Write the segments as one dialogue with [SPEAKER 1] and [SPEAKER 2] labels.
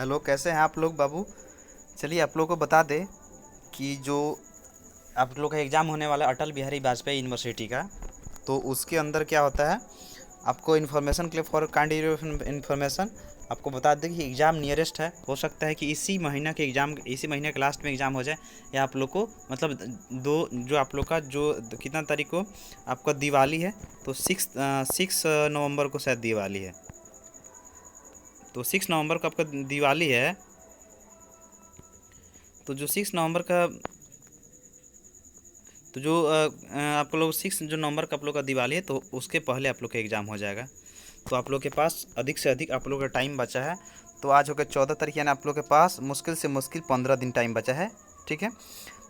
[SPEAKER 1] Hello, कैसे हैं आप लोग बाबू? चलिए आप लोग को बता दें कि जो आप लोग का एग्ज़ाम होने वाला है अटल बिहारी वाजपेयी यूनिवर्सिटी का, तो उसके अंदर क्या होता है, आपको इन्फॉर्मेशन के लिए फॉर काइंड इन्फॉर्मेशन आपको बता दें कि एग्ज़ाम नियरेस्ट है। हो सकता है कि इसी महीना के एग्ज़ाम इसी महीने के लास्ट में एग्ज़ाम हो जाए, या आप लोग को मतलब दो जो आप लोग का जो कितना तारीख को आपका दिवाली है, तो सिक्स नवंबर को शायद दिवाली है। तो 6 नवंबर को आपका दिवाली है। तो जो 6 नवंबर का तो जो आप लोग 6 नवंबर का आप लोग का दिवाली है, तो उसके पहले आप लोग का एग्ज़ाम हो जाएगा। तो आप लोग के पास अधिक से अधिक आप लोग का टाइम बचा है। तो आज हो गया 14 तारीख, यानी आप लोग के पास मुश्किल से मुश्किल 15 दिन टाइम बचा है। ठीक है,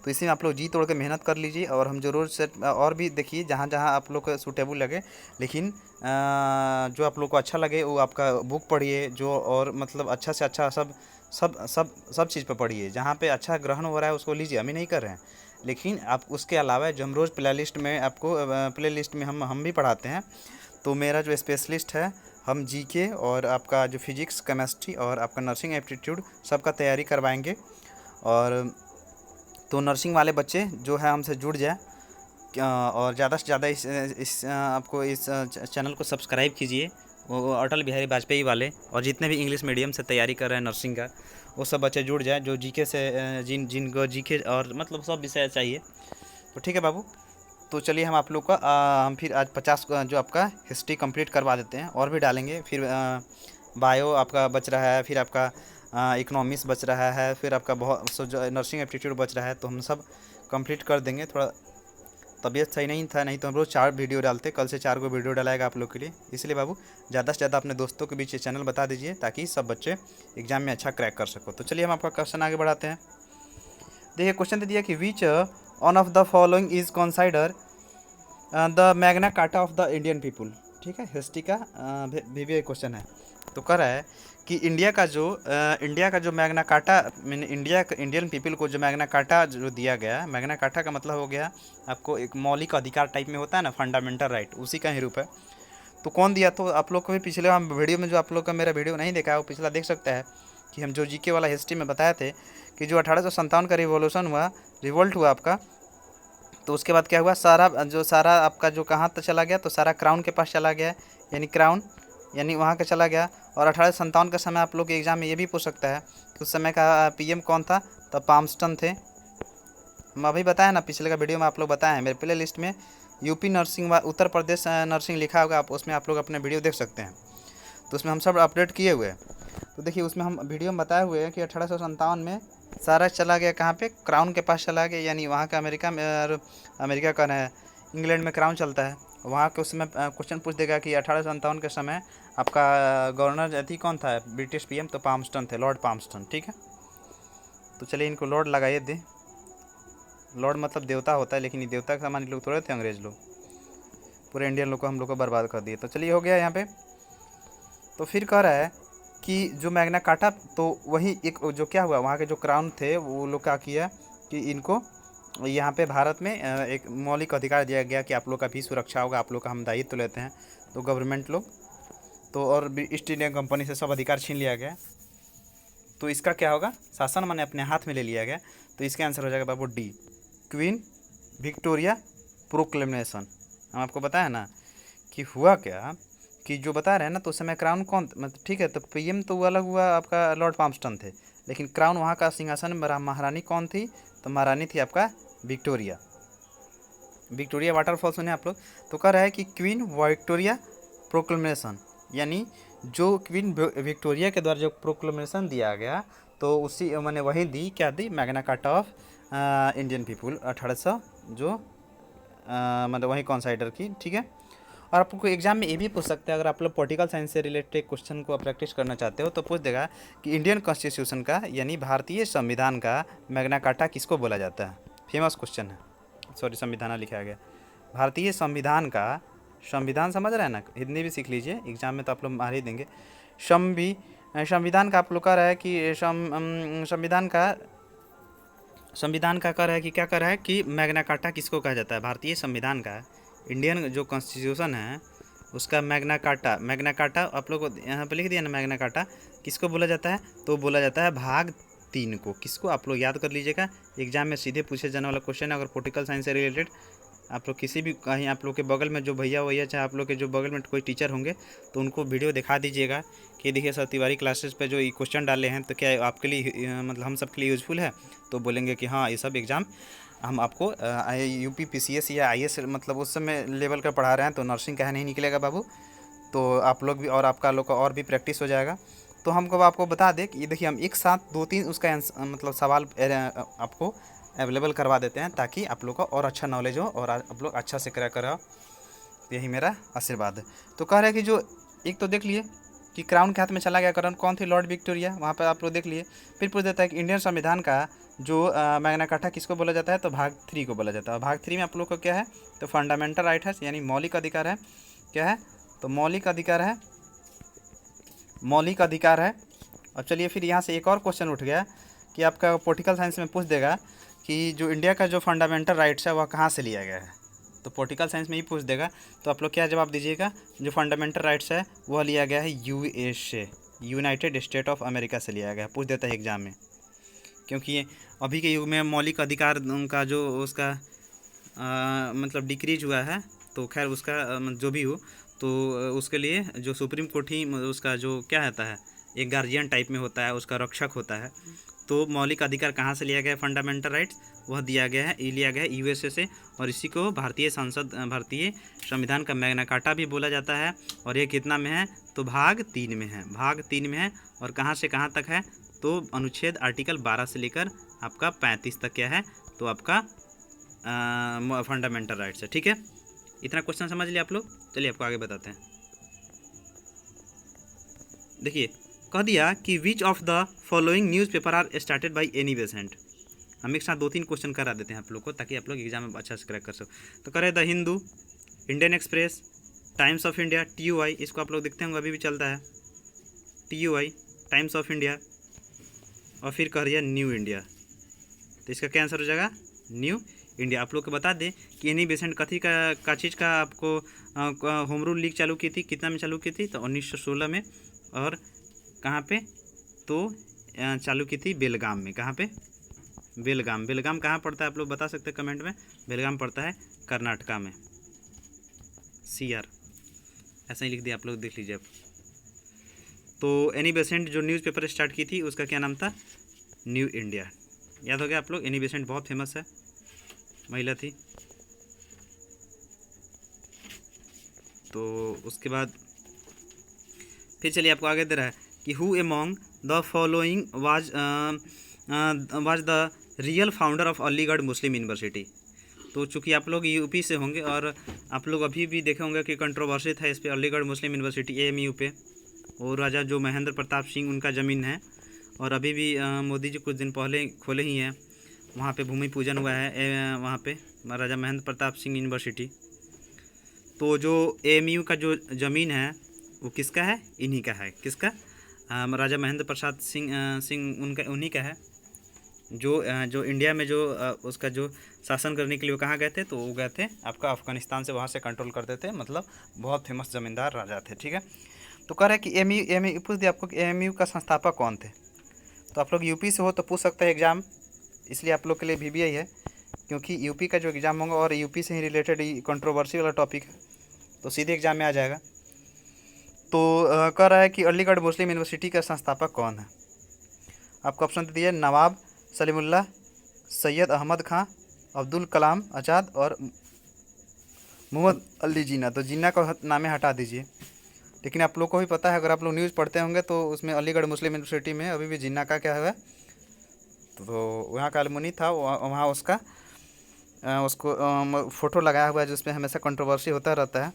[SPEAKER 1] तो इसी में आप लोग जी तोड़ के मेहनत कर लीजिए, और हम ज़रूर से और भी देखिए जहाँ जहाँ आप लोग को सूटेबल लगे। लेकिन जो आप लोग को अच्छा लगे वो आपका बुक पढ़िए, जो और मतलब अच्छा से अच्छा सब सब सब सब चीज़ पे पढ़िए। जहाँ पे अच्छा ग्रहण हो रहा है उसको लीजिए, हम ही नहीं कर रहे हैं। लेकिन आप उसके अलावा जो हम रोज़ प्ले लिस्ट में हम भी पढ़ाते हैं। तो मेरा जो स्पेशलिस्ट है, हम जीके और आपका जो फिजिक्स, केमिस्ट्री और आपका नर्सिंग एप्टीट्यूड सबका तैयारी करवाएंगे। और तो नर्सिंग वाले बच्चे जो है हमसे जुड़ जाए, और ज़्यादा से ज़्यादा आपको इस चैनल को सब्सक्राइब कीजिए। वो अटल बिहारी वाजपेयी वाले, और जितने भी इंग्लिश मीडियम से तैयारी कर रहे हैं नर्सिंग का, वो सब बच्चे जुड़ जाए जो जीके से जिनको जीके और मतलब सब विषय चाहिए। तो ठीक है बाबू, तो चलिए हम आप लोग का हम फिर आज 50 जो आपका हिस्ट्री कंप्लीट करवा देते हैं, और भी डालेंगे। फिर बायो आपका बच रहा है, फिर आपका इकोनॉमिक्स बच रहा है, फिर आपका बहुत जो नर्सिंग एप्टीट्यूड बच रहा है, तो हम सब कंप्लीट कर देंगे। थोड़ा तबीयत सही नहीं था, नहीं तो हम रोज़ 4 वीडियो डालते। कल से 4 वीडियो डालेगा आप लोग के लिए। इसलिए बाबू ज़्यादा से ज़्यादा अपने दोस्तों के बीच ये चैनल बता दीजिए, ताकि सब बच्चे एग्जाम में अच्छा क्रैक कर सको। तो चलिए हम आपका क्वेश्चन आगे बढ़ाते हैं। देखिए क्वेश्चन दे दिया कि which one of the following is consider the Magna Carta of the Indian people. ठीक है, हिस्ट्री का भी क्वेश्चन है। तो कह रहा है कि इंडिया का जो Magna carta, mean Indian people को जो मैग्ना कार्टा जो दिया गया, मैग्ना कार्टा का मतलब हो गया आपको एक मौलिक अधिकार टाइप में होता है ना, फंडामेंटल राइट, उसी का ही रूप है। तो कौन दिया? तो आप लोग को भी पिछले हम वीडियो में, जो आप लोग का मेरा वीडियो नहीं देखा है वो पिछला देख सकता है, कि हम जो जीके वाला हिस्ट्री में बताए थे कि जो 1857 का रिवॉल्यूशन हुआ, रिवोल्ट हुआ आपका, तो उसके बाद क्या हुआ, सारा आपका जो कहाँ तक चला गया, तो सारा क्राउन के पास चला गया, यानी क्राउन यानी वहाँ का चला गया। और 1857 का समय आप लोग के एग्ज़ाम में ये भी पूछ सकता है कि उस समय का पीएम कौन था, तब पाल्मस्टन थे। हम अभी बताया ना, पिछले का वीडियो में आप लोग बताए हैं, मेरे प्ले लिस्ट में UP nursing Uttar Pradesh nursing लिखा होगा, आप उसमें आप लोग अपने वीडियो देख सकते हैं। तो उसमें हम सब अपडेट किए हुए हैं। तो देखिए उसमें हम वीडियो में बताए हुए हैं कि 1857 में सारा चला गया कहाँ पे, क्राउन के पास चला गया, यानी वहाँ का अमेरिका में, अमेरिका का है, इंग्लैंड में क्राउन चलता है वहाँ के। उसमें क्वेश्चन पूछ देगा कि 1857 के समय आपका गवर्नर अति कौन था, ब्रिटिश पीएम, तो पाल्मस्टन थे, लॉर्ड पाल्मस्टन। ठीक है, तो चलिए इनको लॉर्ड लगाइए दे। लॉर्ड मतलब देवता होता है, लेकिन ये देवता के समान लोग थोड़े थे अंग्रेज लोग, पूरे इंडियन लोग को हम लोग को बर्बाद कर दिए। तो चलिए हो गया यहाँ पे। तो फिर कह रहा है कि जो मैग्ना कार्टा, तो वही एक जो क्या हुआ, वहाँ के जो क्राउन थे वो लोग क्या किया कि इनको यहाँ पे भारत में एक मौलिक अधिकार दिया गया कि आप लोग का भी सुरक्षा होगा, आप लोग का हम दायित्व लेते हैं। तो गवर्नमेंट लोग तो, और ईस्ट इंडिया कंपनी से सब अधिकार छीन लिया गया। तो इसका क्या होगा, शासन मैंने अपने हाथ में ले लिया गया। तो इसका आंसर हो जाएगा बाबू डी, क्वीन विक्टोरिया प्रोक्लेमेशन। हम आपको बताया ना कि हुआ क्या, कि जो बता रहे हैं ना, तो उस समय क्राउन कौन मतलब, ठीक है, तो पीएम तो वो अलग हुआ आपका लॉर्ड पाल्मस्टन थे, लेकिन क्राउन वहाँ का सिंहासन में महारानी कौन थी, तो महारानी थी आपका विक्टोरिया। विक्टोरिया वाटरफॉल सुने आप लोग। तो कह रहा है कि क्वीन विक्टोरिया प्रोक्लेमेशन, यानी जो क्वीन विक्टोरिया के द्वारा जो प्रोक्लेमेशन दिया गया, तो उसी मैंने वही दी, क्या दी, Magna Carta of Indian people 1800, जो मतलब वही कॉन्साइडर की। ठीक है, और आपको एग्जाम में ये भी पूछ सकते हैं, अगर आप लोग पॉलिटिकल साइंस से रिलेटेड क्वेश्चन को प्रैक्टिस करना चाहते हो, तो पूछ देगा कि इंडियन कॉन्स्टिट्यूशन का, यानी भारतीय संविधान का मैग्ना कार्टा किसको बोला जाता है। फेमस क्वेश्चन है, सॉरी संविधान लिखा गया, भारतीय संविधान का, संविधान समझ रहे हैं ना, हिंदी भी सीख लीजिए, एग्जाम में तो आप लोग मार ही देंगे। संविधान का आप लोग कह रहा है कि संविधान का कह रहा है कि क्या कर रहा है कि मैग्ना कार्टा किसको कहा जाता है, भारतीय संविधान का, इंडियन जो कॉन्स्टिट्यूशन है, उसका मैग्ना कार्टा, मैग्ना कार्टा आप लोग को यहाँ पे लिख दिया ना, मैग्ना कार्टा किसको बोला जाता है, तो बोला जाता है भाग 3 को। किसको, आप लोग याद कर लीजिएगा, एग्जाम में सीधे पूछे जाने वाला क्वेश्चन है। अगर पॉलिटिकल साइंस से रिलेटेड आप लोग किसी भी कहीं आप लोग के बगल में जो भैया वैया चाहे आप लोग के जो बगल में कोई टीचर होंगे तो उनको वीडियो दिखा दीजिएगा कि देखिए सर तिवारी क्लासेस पे जो ये क्वेश्चन डाले हैं तो क्या आपके लिए मतलब हम सब के लिए यूज़फुल है, तो बोलेंगे कि हाँ ये सब एग्ज़ाम हम आपको यूपी पीसीएस या आईएएस मतलब उस समय लेवल का पढ़ा रहे हैं, तो नर्सिंग का नहीं निकलेगा बाबू। तो आप लोग भी और आपका लोग का और भी प्रैक्टिस हो जाएगा। तो हमको आपको बता दें कि ये देखिए हम एक साथ 2-3 उसका मतलब सवाल आपको अवेलेबल करवा देते हैं ताकि आप लोग को और अच्छा नॉलेज हो और आप लोग अच्छा से क्रैक करो। यही मेरा आशीर्वाद है। तो कह रहे हैं कि जो एक तो देख लिए कि क्राउन के हाथ में चला गया करण, कौन थी, लॉर्ड विक्टोरिया, वहाँ पर आप लोग देख लिए। फिर पूछ देता है कि इंडियन संविधान का जो मैग्ना कार्टा किसको बोला जाता है, तो भाग 3 को बोला जाता है। भाग 3 में आप लोग को क्या है, तो फंडामेंटल राइट है, यानी मौलिक अधिकार है। क्या है, तो मौलिक अधिकार है, मौलिक अधिकार है। अब चलिए फिर यहाँ से एक और क्वेश्चन उठ गया कि आपका पॉलिटिकल साइंस में पूछ देगा कि जो इंडिया का जो फंडामेंटल राइट्स है वह कहाँ से लिया गया है, तो पॉलिटिकल साइंस में ही पूछ देगा। तो आप लोग क्या जवाब दीजिएगा, जो फंडामेंटल राइट्स है वह लिया गया है USA, United state of America से लिया गया है, पूछ देता है एग्जाम में। क्योंकि ये अभी के युग में मौलिक अधिकार का जो उसका मतलब डिक्रीज हुआ है, तो खैर उसका जो भी हो, तो उसके लिए जो सुप्रीम कोर्ट ही उसका जो क्या होता है, एक गार्जियन टाइप में होता है, उसका रक्षक होता है। तो मौलिक अधिकार कहाँ से लिया गया है फंडामेंटल राइट्स, वह दिया गया है, ये लिया गया है यूएसए से। और इसी को भारतीय संविधान का मैग्ना कार्टा भी बोला जाता है। और ये कितना में है, तो भाग 3 में है, भाग 3 में है। और कहाँ से कहाँ तक है, तो अनुच्छेद आर्टिकल 12 से लेकर आपका 35 तक क्या है, तो आपका फंडामेंटल राइट्स है। ठीक है, इतना क्वेश्चन समझ लिया आप लोग। चलिए आपको आगे बताते हैं। देखिए कह दिया कि which of the following newspaper are started by Annie Besant. हम एक साथ 2-3 क्वेश्चन करा देते हैं आप लोग को ताकि आप लोग एग्जाम में अच्छा से क्रैक कर सको। तो करे the Hindu, Indian express, times of India, TUI, इसको आप लोग देखते होंगे अभी भी चलता है, TUI, टाइम्स ऑफ इंडिया। और फिर कह दिया न्यू इंडिया, तो इसका क्या आंसर हो जाएगा, न्यू इंडिया। आप लोग को बता दें कि एनी बेसेंट कथी का चीज़ का आपको होम रूल लीग चालू की थी, कितना में चालू की थी, तो 1916 में। और कहाँ पे, तो चालू की थी बेलगाम में। कहाँ पे, बेलगाम। बेलगाम कहाँ पड़ता है आप लोग बता सकते हैं कमेंट में। बेलगाम पड़ता है कर्नाटका में, CR, ऐसा ही लिख दिया आप लोग, देख लीजिए आप। तो एनी बेसेंट जो न्यूज़पेपर स्टार्ट की थी उसका क्या नाम था, न्यू इंडिया। याद हो गया आप लोग, एनी बेसेंट बहुत फेमस है, महिला थी। तो उसके बाद फिर चलिए आपको आगे दे रहा है कि who among the following was the real founder of Aligarh Muslim university. तो चूँकि आप लोग यूपी से होंगे और आप लोग अभी भी देखे होंगे कि कंट्रोवर्सी था इस पर, अलीगढ़ मुस्लिम यूनिवर्सिटी AMU पे। और राजा जो महेंद्र प्रताप सिंह उनका ज़मीन है, और अभी भी मोदी जी कुछ दिन पहले खोले ही हैं, वहाँ पे भूमि पूजन हुआ है वहाँ पे राजा महेंद्र प्रताप सिंह यूनिवर्सिटी। तो जो AMU का जो ज़मीन है वो किसका है, इन्हीं का है। किसका, राजा महेंद्र प्रसाद सिंह उनका, उन्हीं का है। जो इंडिया में जो उसका जो शासन करने के लिए वो कहाँ गए थे, तो वो गए थे आपका अफगानिस्तान से, वहाँ से कंट्रोल करते थे, मतलब बहुत फेमस ज़मींदार राजा थे। ठीक है, तो कह रहे हैं कि AMU पूछ दिया आपको कि AMU का संस्थापक कौन थे। तो आप लोग यूपी से हो तो पूछ सकते हैं एग्ज़ाम, इसलिए आप लोग के लिए VBI है, क्योंकि यूपी का जो एग्ज़ाम होगा और यूपी से ही रिलेटेड कंट्रोवर्सी वाला टॉपिक है, तो सीधे एग्ज़ाम में आ जाएगा। तो कह रहा है कि अलीगढ़ मुस्लिम यूनिवर्सिटी का संस्थापक कौन है। आपको ऑप्शन दे दिए, नवाब सलीमुल्लाह, सैयद अहमद खां, अब्दुल कलाम आज़ाद और मोहम्मद अली जिन्ना। तो जिन्ना का नामे हटा दीजिए, लेकिन आप लोग को भी पता है, अगर आप लोग न्यूज़ पढ़ते होंगे तो उसमें अलीगढ़ मुस्लिम यूनिवर्सिटी में अभी भी जिन्ना का क्या है, तो वहाँ का अलमुनी था, वहाँ उसका उसको फ़ोटो लगाया हुआ है जिसमें हमेशा कंट्रोवर्सी होता रहता है।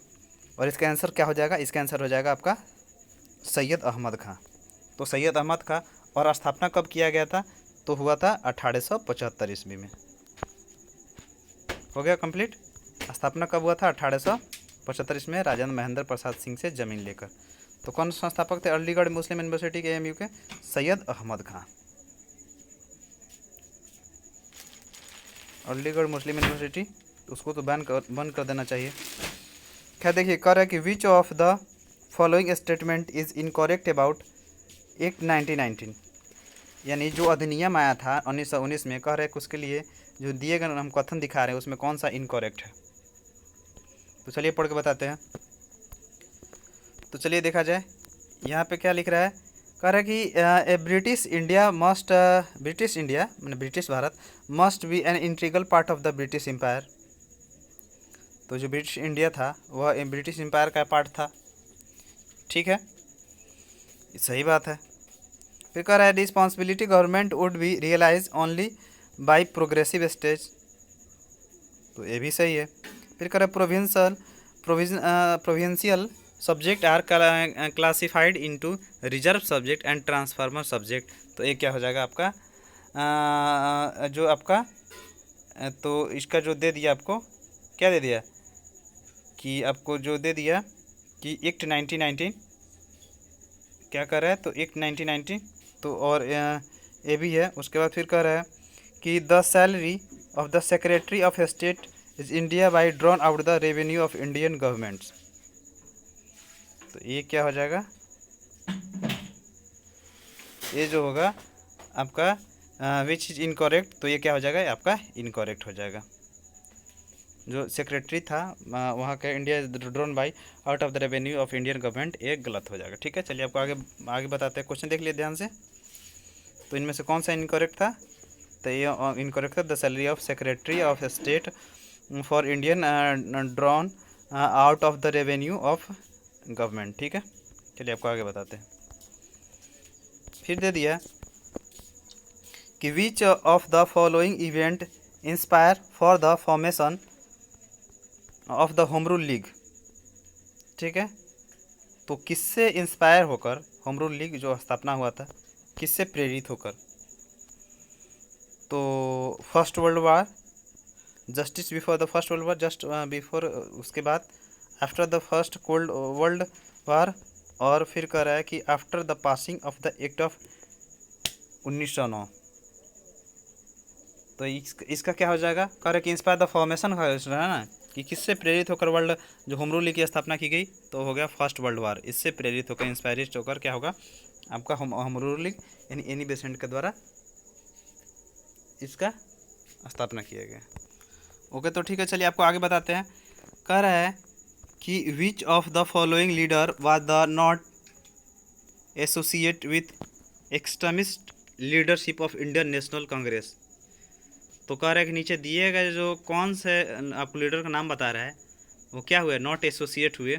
[SPEAKER 1] और इसका आंसर क्या हो जाएगा, इसका आंसर हो जाएगा आपका सैयद अहमद खां। तो सैयद अहमद खां, और स्थापना कब किया गया था, तो हुआ था 1875 ईस्वी में। हो गया कंप्लीट। स्थापना कब हुआ था, 1875 ईस्वी में, राजेंद्र महेंद्र प्रसाद सिंह से ज़मीन लेकर। तो कौन संस्थापक थे अलीगढ़ मुस्लिम यूनिवर्सिटी के AMU के, सैयद अहमद खां। अलीगढ़ मुस्लिम यूनिवर्सिटी उसको तो बंद कर देना चाहिए। क्या देखिए कह रहा है कि which of the following statement is incorrect about act 1919, यानी जो अधिनियम आया था 1919 में, कह रहे हैं कि उसके लिए जो दिए गए हम कथन दिखा रहे हैं उसमें कौन सा इनकरेक्ट है। तो चलिए पढ़ के बताते हैं। तो चलिए देखा जाए यहाँ पे क्या लिख रहा है। कह रहा है कि a British India must, British India मैंने British Bharat must be an integral part of the British empire. तो जो ब्रिटिश इंडिया था वह ब्रिटिश एम्पायर का पार्ट था। ठीक है, सही बात है। फिर कह रहा है responsibility government would be realise only by progressive stage. तो ये भी सही है। फिर कह रहा है provincial subject are classified into reserve subject and transformer subject. तो ये क्या हो जाएगा आपका जो आपका तो इसका जो दे दिया आपको, क्या दे दिया कि आपको जो दे दिया कि एक्ट 1919 क्या कर रहा है, तो एक्ट 1919 तो और ये भी है। उसके बाद फिर कह रहा है कि the salary of the secretary of state is India by drawn out the revenue of Indian governments. तो ये क्या हो जाएगा, ये जो होगा आपका विच इज इनकरेक्ट, तो ये क्या हो जाएगा, आपका इनकरेक्ट हो जाएगा। जो सेक्रेटरी था वहाँ का India drone by out of the revenue of Indian government, एक गलत हो जाएगा। ठीक है, चलिए आपको आगे आगे बताते हैं। क्वेश्चन देख लिए ध्यान से। तो इनमें से कौन सा इनकरेक्ट था, तो ये इनकरेक्ट था the salary of secretary of state for Indian drawn out of the revenue of government. ठीक है, चलिए आपको आगे बताते हैं। फिर दे दिया कि which of the following event inspire for the formation of the home rule league. ठीक है, तो किससे इंस्पायर होकर होम रूल लीग जो स्थापना हुआ था, किससे प्रेरित होकर, तो first world war, justice before the first world war, just before, उसके बाद after the first cold world war, और फिर कह रहा है कि after the passing of the act of 1909। तो इसका क्या हो जाएगा, कह रहा है कि इंस्पायर द फॉर्मेशन है ना, कि किससे प्रेरित होकर वर्ल्ड जो होम रूल लीग की स्थापना की गई, तो हो गया फर्स्ट वर्ल्ड वार। इससे प्रेरित होकर इंस्पायरिस्ट होकर क्या होगा आपका होम रूल लीग, यानी एनी बेसेंट के द्वारा इसका स्थापना किया गया। ओके, तो ठीक है, चलिए आपको आगे बताते हैं। कह रहा है कि which of the following leader was the not associate with extremist leadership of Indian national Congress. तो कह रहा है कि नीचे दिए गए जो कौन से आपको लीडर का नाम बता रहा है वो क्या हुए, नॉट एसोसिएट हुए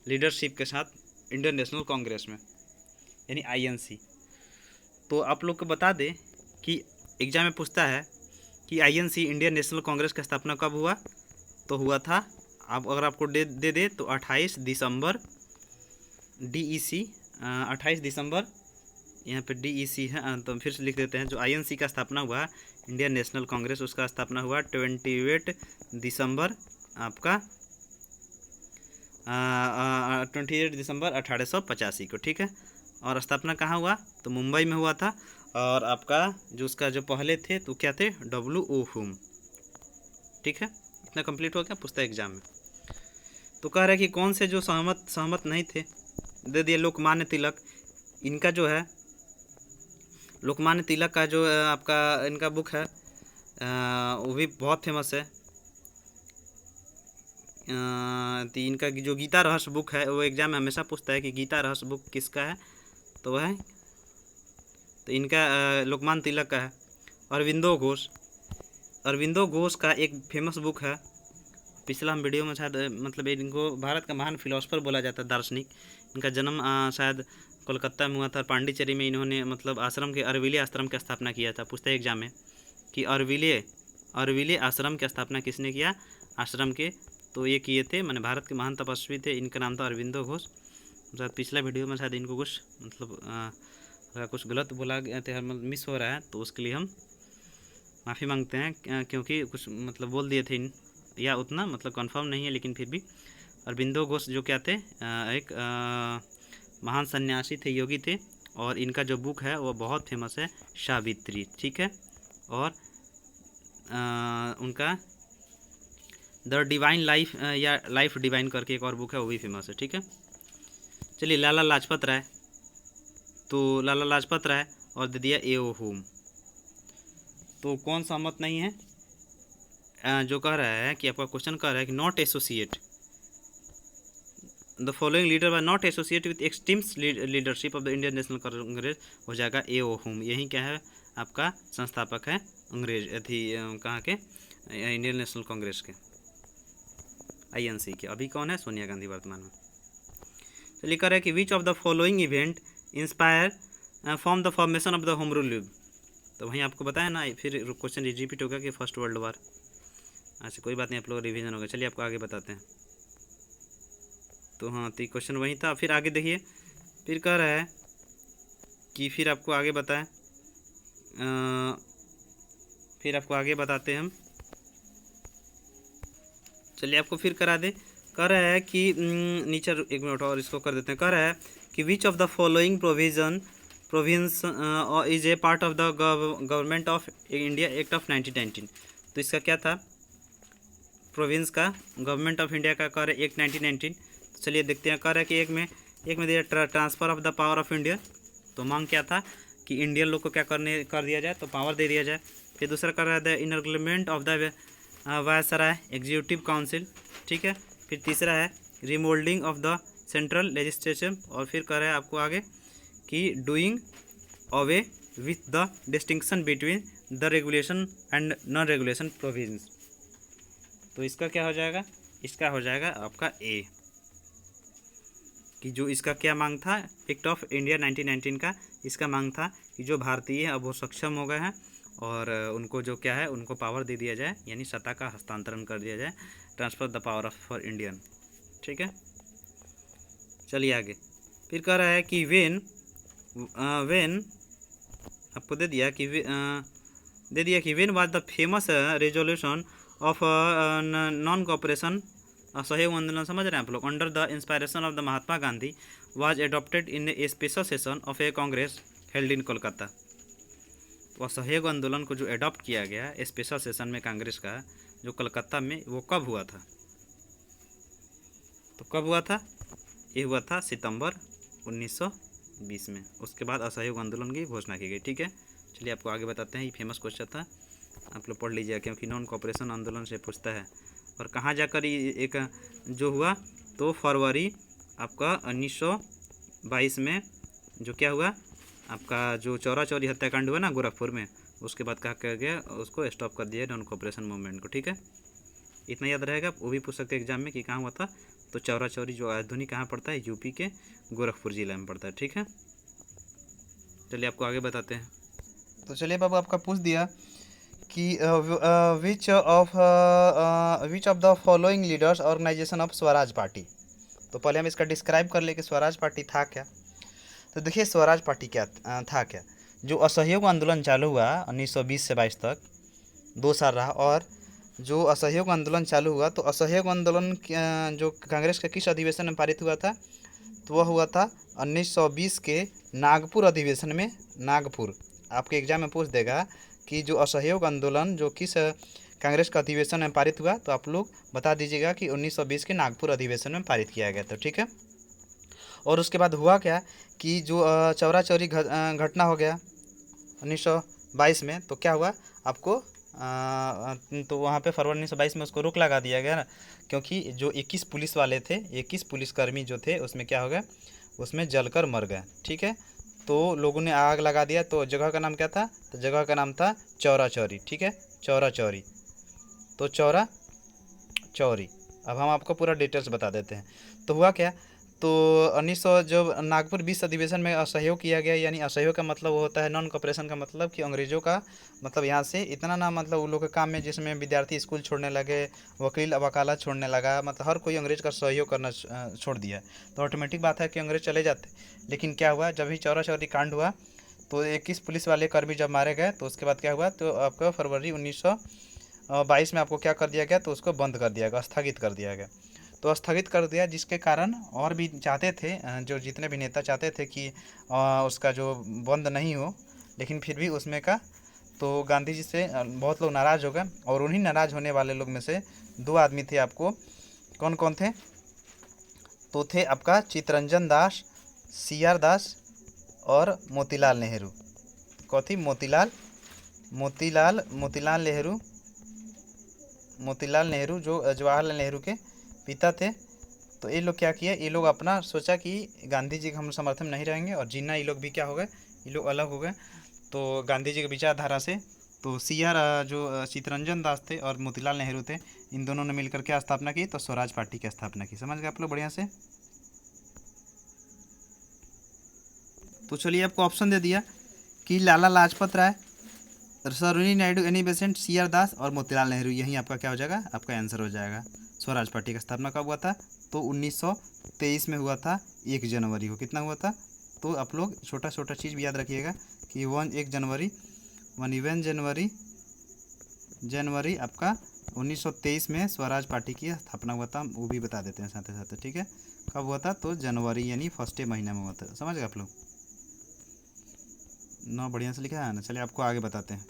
[SPEAKER 1] लीडरशिप के साथ इंडियन नेशनल कांग्रेस में, यानी आईएनसी। तो आप लोग को बता दें कि एग्जाम में पूछता है कि आईएनसी इंडियन नेशनल कांग्रेस का स्थापना कब हुआ, तो हुआ था, आप अगर आपको दे दे तो 28 दिसंबर DEC 28 दिसंबर, यहाँ पे DEC है तो फिर से लिख देते हैं। जो आईएनसी का स्थापना हुआ इंडियन नेशनल कांग्रेस, उसका स्थापना हुआ 28 दिसंबर आपका 28 दिसंबर 1885 को। ठीक है, और स्थापना कहाँ हुआ, तो मुंबई में हुआ था। और आपका जो उसका जो पहले थे तो क्या थे, WO हुम। ठीक है, इतना कंप्लीट हो गया, पूछता है एग्जाम में। तो कह रहा है कि कौन से जो सहमत नहीं थे, दे दिए लोकमान्य तिलक। इनका जो है लोकमान्य तिलक का जो आपका इनका बुक है वो भी बहुत फेमस है। तो इनका जो गीता रहस्य बुक है वो एग्जाम में हमेशा पूछता है कि गीता रहस्य बुक किसका है, तो वह है, तो इनका लोकमान्य तिलक का है। अरविंदो घोष का एक फेमस बुक है, पिछला हम वीडियो में शायद मतलब इनको भारत का महान फिलोसफर बोला जाता है, दार्शनिक। इनका जन्म शायद कोलकाता में हुआ था। पांडिचेरी में इन्होंने मतलब आश्रम के अरविले आश्रम की स्थापना किया था। पूछता है एग्जाम में कि अरविले आश्रम की स्थापना किसने किया, आश्रम के, तो ये किए थे, मैंने भारत के महान तपस्वी थे, इनका नाम था अरविंदो घोष। शायद पिछला वीडियो में शायद इनको कुछ मतलब कुछ गलत बोला गया था, मिस हो रहा है, तो उसके लिए हम माफ़ी मांगते हैं, क्योंकि कुछ मतलब बोल दिए थे या उतना मतलब कंफर्म नहीं है, लेकिन फिर भी अरविंदो घोष जो क्या थे, एक महान सन्यासी थे, योगी थे, और इनका जो बुक है वो बहुत फेमस है, सावित्री। ठीक है, और उनका द डिवाइन लाइफ या लाइफ डिवाइन करके एक और बुक है, वो भी फेमस है, ठीक है। चलिए लाला लाजपत राय, तो लाला लाजपत राय और दे दिया ए ओ होम। तो कौन सा मत नहीं है? जो कह रहा है कि आपका क्वेश्चन कह रहा है कि not associate the following leader were not associate with extremes leadership of the Indian national Congress, हो जाएगा ए ओ होम। यही क्या है आपका संस्थापक है अंग्रेज थी कहाँ के, इंडियन नेशनल कांग्रेस के, INC के। अभी कौन है? सोनिया गांधी वर्तमान में। तो लिखा है कि which of the following event inspire form the formation of the home rule league. तो वहीं आपको बताया ना, फिर क्वेश्चन रिपीट होगा कि फर्स्ट वर्ल्ड वार। अच्छा कोई बात नहीं, आप लोग रिवीजन होगा। चलिए आपको आगे बताते हैं। तो हाँ, तो क्वेश्चन वही था। फिर आगे देखिए, फिर कह रहा है कि फिर आपको आगे बताएं, फिर आपको आगे बताते हैं हम। चलिए आपको फिर करा दे। कह रहा है कि नीचे एक मिनट और इसको कर देते हैं। कह रहा है कि which of the following province is a part of the government of India act of 1919। तो इसका क्या था? प्रोविंस का गवर्नमेंट ऑफ इंडिया का कह रहा है एक्ट 1919। तो चलिए देखते हैं। कह रहा है कि एक में दिया transfer of the power of India. तो मांग क्या था कि इंडियन लोग को क्या कर दिया जाए, तो पावर दे दिया जाए। फिर दूसरा कर रहा है the enrolment of the viceroy executive council, ठीक है। फिर तीसरा है remoulding of the central legislature. और फिर कह रहा है आपको आगे कि doing away with the distinction between the regulation and non regulation provisions. तो इसका क्या हो जाएगा? इसका हो जाएगा आपका ए, कि जो इसका क्या मांग था एक्ट ऑफ इंडिया 1919 का, इसका मांग था कि जो भारतीय है अब वो सक्षम हो गए हैं और उनको जो क्या है उनको पावर दे दिया जाए, यानी सत्ता का हस्तांतरण कर दिया जाए, transfer the power of for Indian, ठीक है। चलिए आगे। फिर कह रहा है कि वेन आपको दे दिया कि when was the famous resolution of non cooperation असहयोग आंदोलन, समझ रहे हैं आप लोग, under the inspiration of the Mahatma Gandhi was adopted in A special session of A Congress held in Kolkata. तो असहयोग आंदोलन को जो एडॉप्ट किया गया स्पेशल सेशन में कांग्रेस का, जो कलकत्ता में, वो कब हुआ था? तो कब हुआ था? ये हुआ था सितंबर 1920 में। उसके बाद असहयोग आंदोलन की घोषणा की गई, ठीक है। चलिए आपको आगे बताते हैं। ये फेमस क्वेश्चन था, आप लोग पढ़ लीजिए, क्योंकि नॉन कोऑपरेशन आंदोलन से पूछता है। और कहाँ जाकर ये एक जो हुआ, तो फरवरी आपका 1922 में जो क्या हुआ आपका, जो चौरा चौरी हत्याकांड हुआ ना गोरखपुर में, उसके बाद कहा गया उसको स्टॉप कर दिया नॉन कोऑपरेशन मूवमेंट को, ठीक है। इतना याद रहेगा, वो भी पूछ सकते हैं एग्जाम में कि कहाँ हुआ था। तो चौरा चौरी जो आधुनिक कहाँ पड़ता है? यूपी के गोरखपुर जिला में पड़ता है, ठीक है। चलिए आपको आगे बताते हैं।
[SPEAKER 2] तो चलिए बाबू, आपका पूछ दिया कि which of the following leaders organisation of Swaraj Party. तो पहले हम इसका डिस्क्राइब कर ले कि स्वराज पार्टी था क्या। तो देखिए स्वराज पार्टी क्या था क्या। जो असहयोग आंदोलन चालू हुआ 1920 से 22 तक 2 साल रहा, और जो असहयोग आंदोलन चालू हुआ, तो असहयोग आंदोलन जो कांग्रेस के किस अधिवेशन में पारित हुआ था? तो वह हुआ था 1920 के नागपुर अधिवेशन में। नागपुर आपके एग्जाम में पूछ देगा कि जो असहयोग आंदोलन जो किस कांग्रेस का अधिवेशन में पारित हुआ, तो आप लोग बता दीजिएगा कि 1920 के नागपुर अधिवेशन में पारित किया गया था, ठीक है। और उसके बाद हुआ क्या कि जो चौरा चौरी घटना हो गया 1922 में, तो क्या हुआ आपको तो वहाँ पे फरवरी 1922 में उसको रोक लगा दिया गया ना, क्योंकि जो 21 पुलिस वाले थे, 21 पुलिसकर्मी जो थे, उसमें क्या हो गया, उसमें जलकर मर गए, ठीक है। तो लोगों ने आग लगा दिया। तो जगह का नाम क्या था? तो जगह का नाम था चौरा चौरी, ठीक है, चौरा चौरी। तो चौरा चौरी। अब हम आपको पूरा डिटेल्स बता देते हैं। तो हुआ क्या, तो 1900 जब नागपुर 20 अधिवेशन में असहयोग किया गया, यानी असहयोग का मतलब वो होता है नॉन कोऑपरेशन का मतलब कि अंग्रेज़ों का मतलब यहाँ से इतना ना, मतलब उन लोग के काम में, जिसमें विद्यार्थी स्कूल छोड़ने लगे, वकील वकालत छोड़ने लगा, मतलब हर कोई अंग्रेज़ का सहयोग करना छोड़ दिया। तो ऑटोमेटिक बात है कि अंग्रेज़ चले जाते। लेकिन क्या हुआ, जब भी चौरा चौरी कांड हुआ, तो 21 पुलिस वाले कर्मी जब मारे गए, तो उसके बाद क्या हुआ, तो आपका फरवरी 1922 में आपको क्या कर दिया गया, तो उसको बंद कर दिया गया, स्थगित कर दिया गया। तो स्थगित कर दिया, जिसके कारण और भी चाहते थे, जो जितने भी नेता चाहते थे कि उसका जो बंद नहीं हो, लेकिन फिर भी उसमें का तो गांधी जी से बहुत लोग नाराज़ हो गए, और उन्हीं नाराज़ होने वाले लोग में से दो आदमी थे आपको, कौन कौन थे? तो थे आपका चित्तरंजन दास, CR दास और मोतीलाल नेहरू। कौन? मोतीलाल नेहरू जो जवाहरलाल नेहरू के पिता थे। तो ये लोग क्या किए, ये लोग अपना सोचा कि गांधी जी के हम समर्थन में नहीं रहेंगे, और जिन्ना ये लोग भी क्या हो गए, ये लोग अलग हो गए तो गांधी जी की विचारधारा से। तो जो चित्तरंजन दास थे और मोतीलाल नेहरू थे, इन दोनों ने मिलकर क्या स्थापना की? तो स्वराज पार्टी की स्थापना की। समझ गए आप लोग बढ़िया से? तो चलिए आपको ऑप्शन दे दिया कि Lala Lajpat Rai, Sarojini Naidu, Annie Besant, CR Das और मोतीलाल नेहरू। यही आपका क्या हो जाएगा? आपका आंसर हो जाएगा। स्वराज पार्टी का स्थापना कब हुआ था? तो 1923 में हुआ था, 1 जनवरी को। कितना हुआ था? तो आप लोग छोटा छोटा चीज़ भी याद रखिएगा कि 1 जनवरी, 1 जनवरी आपका 1923 में स्वराज पार्टी की स्थापना हुआ था। वो भी बता देते हैं साथ साथ, ठीक है? कब हुआ था? तो जनवरी यानी फर्स्ट महीना में हुआ था। समझ गए आप लोग? ना बढ़िया से लिखा है ना? चलिए आपको आगे बताते हैं।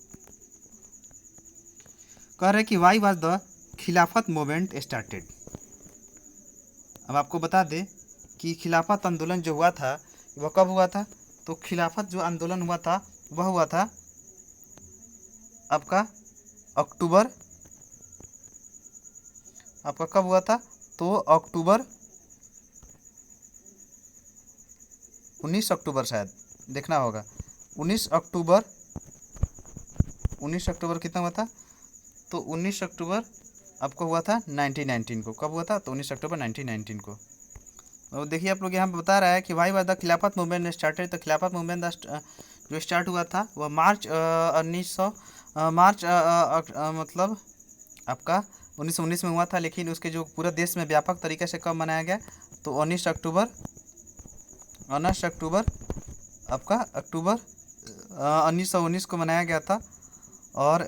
[SPEAKER 2] कह रहे कि वाई वाज द खिलाफत मूवमेंट स्टार्टेड। अब आपको बता दें कि खिलाफत आंदोलन जो हुआ था वह कब हुआ था? तो खिलाफत जो आंदोलन हुआ था वह हुआ था आपका अक्टूबर, आपका कब हुआ था? तो अक्टूबर, 19 अक्टूबर शायद, देखना होगा। 19 अक्टूबर, 19 अक्टूबर कितना हुआ था? तो 19 अक्टूबर आपको हुआ था 1919 को। कब हुआ था? तो 19 अक्टूबर 1919 को। और देखिए आप लोग यहाँ पे बता रहा है कि भाई वाज द खिलाफत मूवमेंट स्टार्टेड। तो खिलाफत मूवमेंट जो स्टार्ट हुआ था वह मार्च 1900 मार्च मतलब आपका 1919 में हुआ था, लेकिन उसके जो पूरा देश में व्यापक तरीके से कब मनाया गया? तो 19 अक्टूबर, 19 अक्टूबर आपका अक्टूबर 1919 को मनाया गया था। और